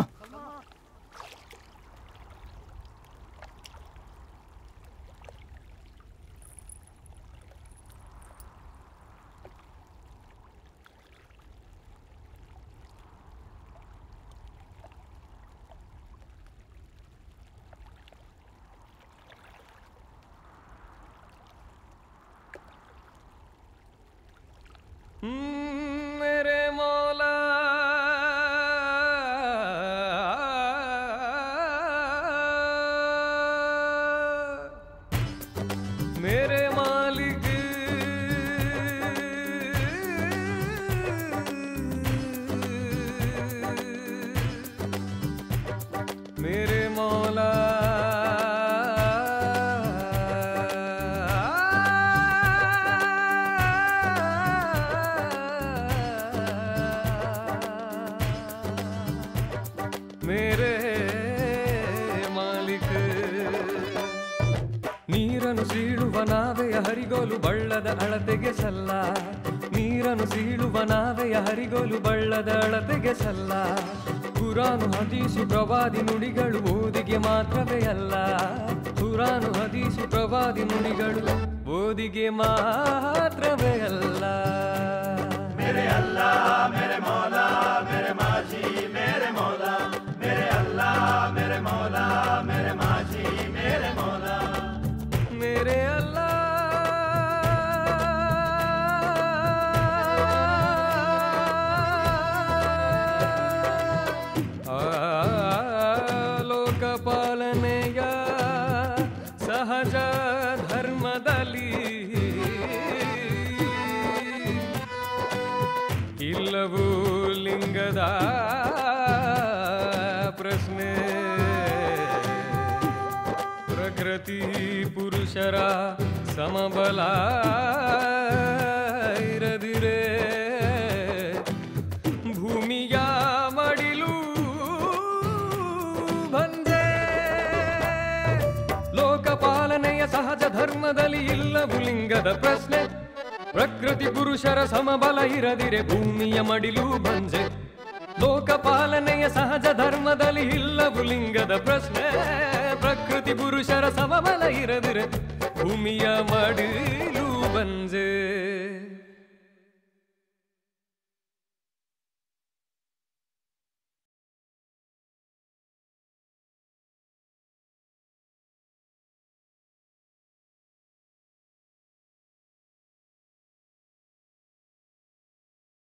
मेरे मौला मेरे मालिक मेरे मौला मेरे ಮಾಲಿಕ ನೀರನ್ನು ಸೀಳುವ ನಾವೆಯ ಹರಿಗೋಲು ಬಳ್ಳದ ಅಳತೆಗೆ ಸಲ್ಲ. ನೀರನ್ನು ಸೀಳುವ ನಾವೆಯ ಹರಿಗೋಲು ಬಳ್ಳದ ಅಳತೆಗೆ ಸಲ್ಲ. ಕುರಾನು ಹದೀಸು ಪ್ರವಾದಿ ನುಡಿಗಳು ಓದಿಗೆ ಮಾತ್ರವೇ ಅಲ್ಲ. ಕುರಾನು ಹದೀಸು ಪ್ರವಾದಿ ನುಡಿಗಳು ಓದಿಗೆ ಮಾತ್ರವೇ ಅಲ್ಲ. मेरे अल्लाह मेरे मौला मेरे माजी मेरे मौला मेरे अल्लाह मेरे मौला मेरे माजी मेरे मौला मेरे अल्लाह ಲೋಕಪಾಲನೆಯ ಸಹಜ ಧರ್ಮದಲ್ಲಿ ಇಲ್ಲವೂ ಲಿಂಗದ ಪ್ರಶ್ನೆ. ಪ್ರಕೃತಿ ಪುರುಷರ ಸಮಬಲ ಇರದಿರೆ ಭೂಮಿಯ ಮಡಿಲು ಬಂದೆ. ಲೋಕಪಾಲನೆಯ ಸಹಜ ಧರ್ಮದಲ್ಲಿ ಇಲ್ಲವೂ ಲಿಂಗದ ಪ್ರಶ್ನೆ. ಪ್ರಕೃತಿ ಪುರುಷರ ಸಮಬಲ ಇರದಿರೆ ಭೂಮಿಯ ಮಡಿಲು ಬಂಜೆ. ಲೋಕಪಾಲನೆಯ ಸಹಜ ಧರ್ಮದಲ್ಲಿ ಇಲ್ಲವು ಲಿಂಗದ ಪ್ರಶ್ನೆ. ಪ್ರಕೃತಿ ಪುರುಷರ ಸಮಬಲ ಇರದಿರೆ ಭೂಮಿಯ ಮಡಿಲು ಬಂಜೆ.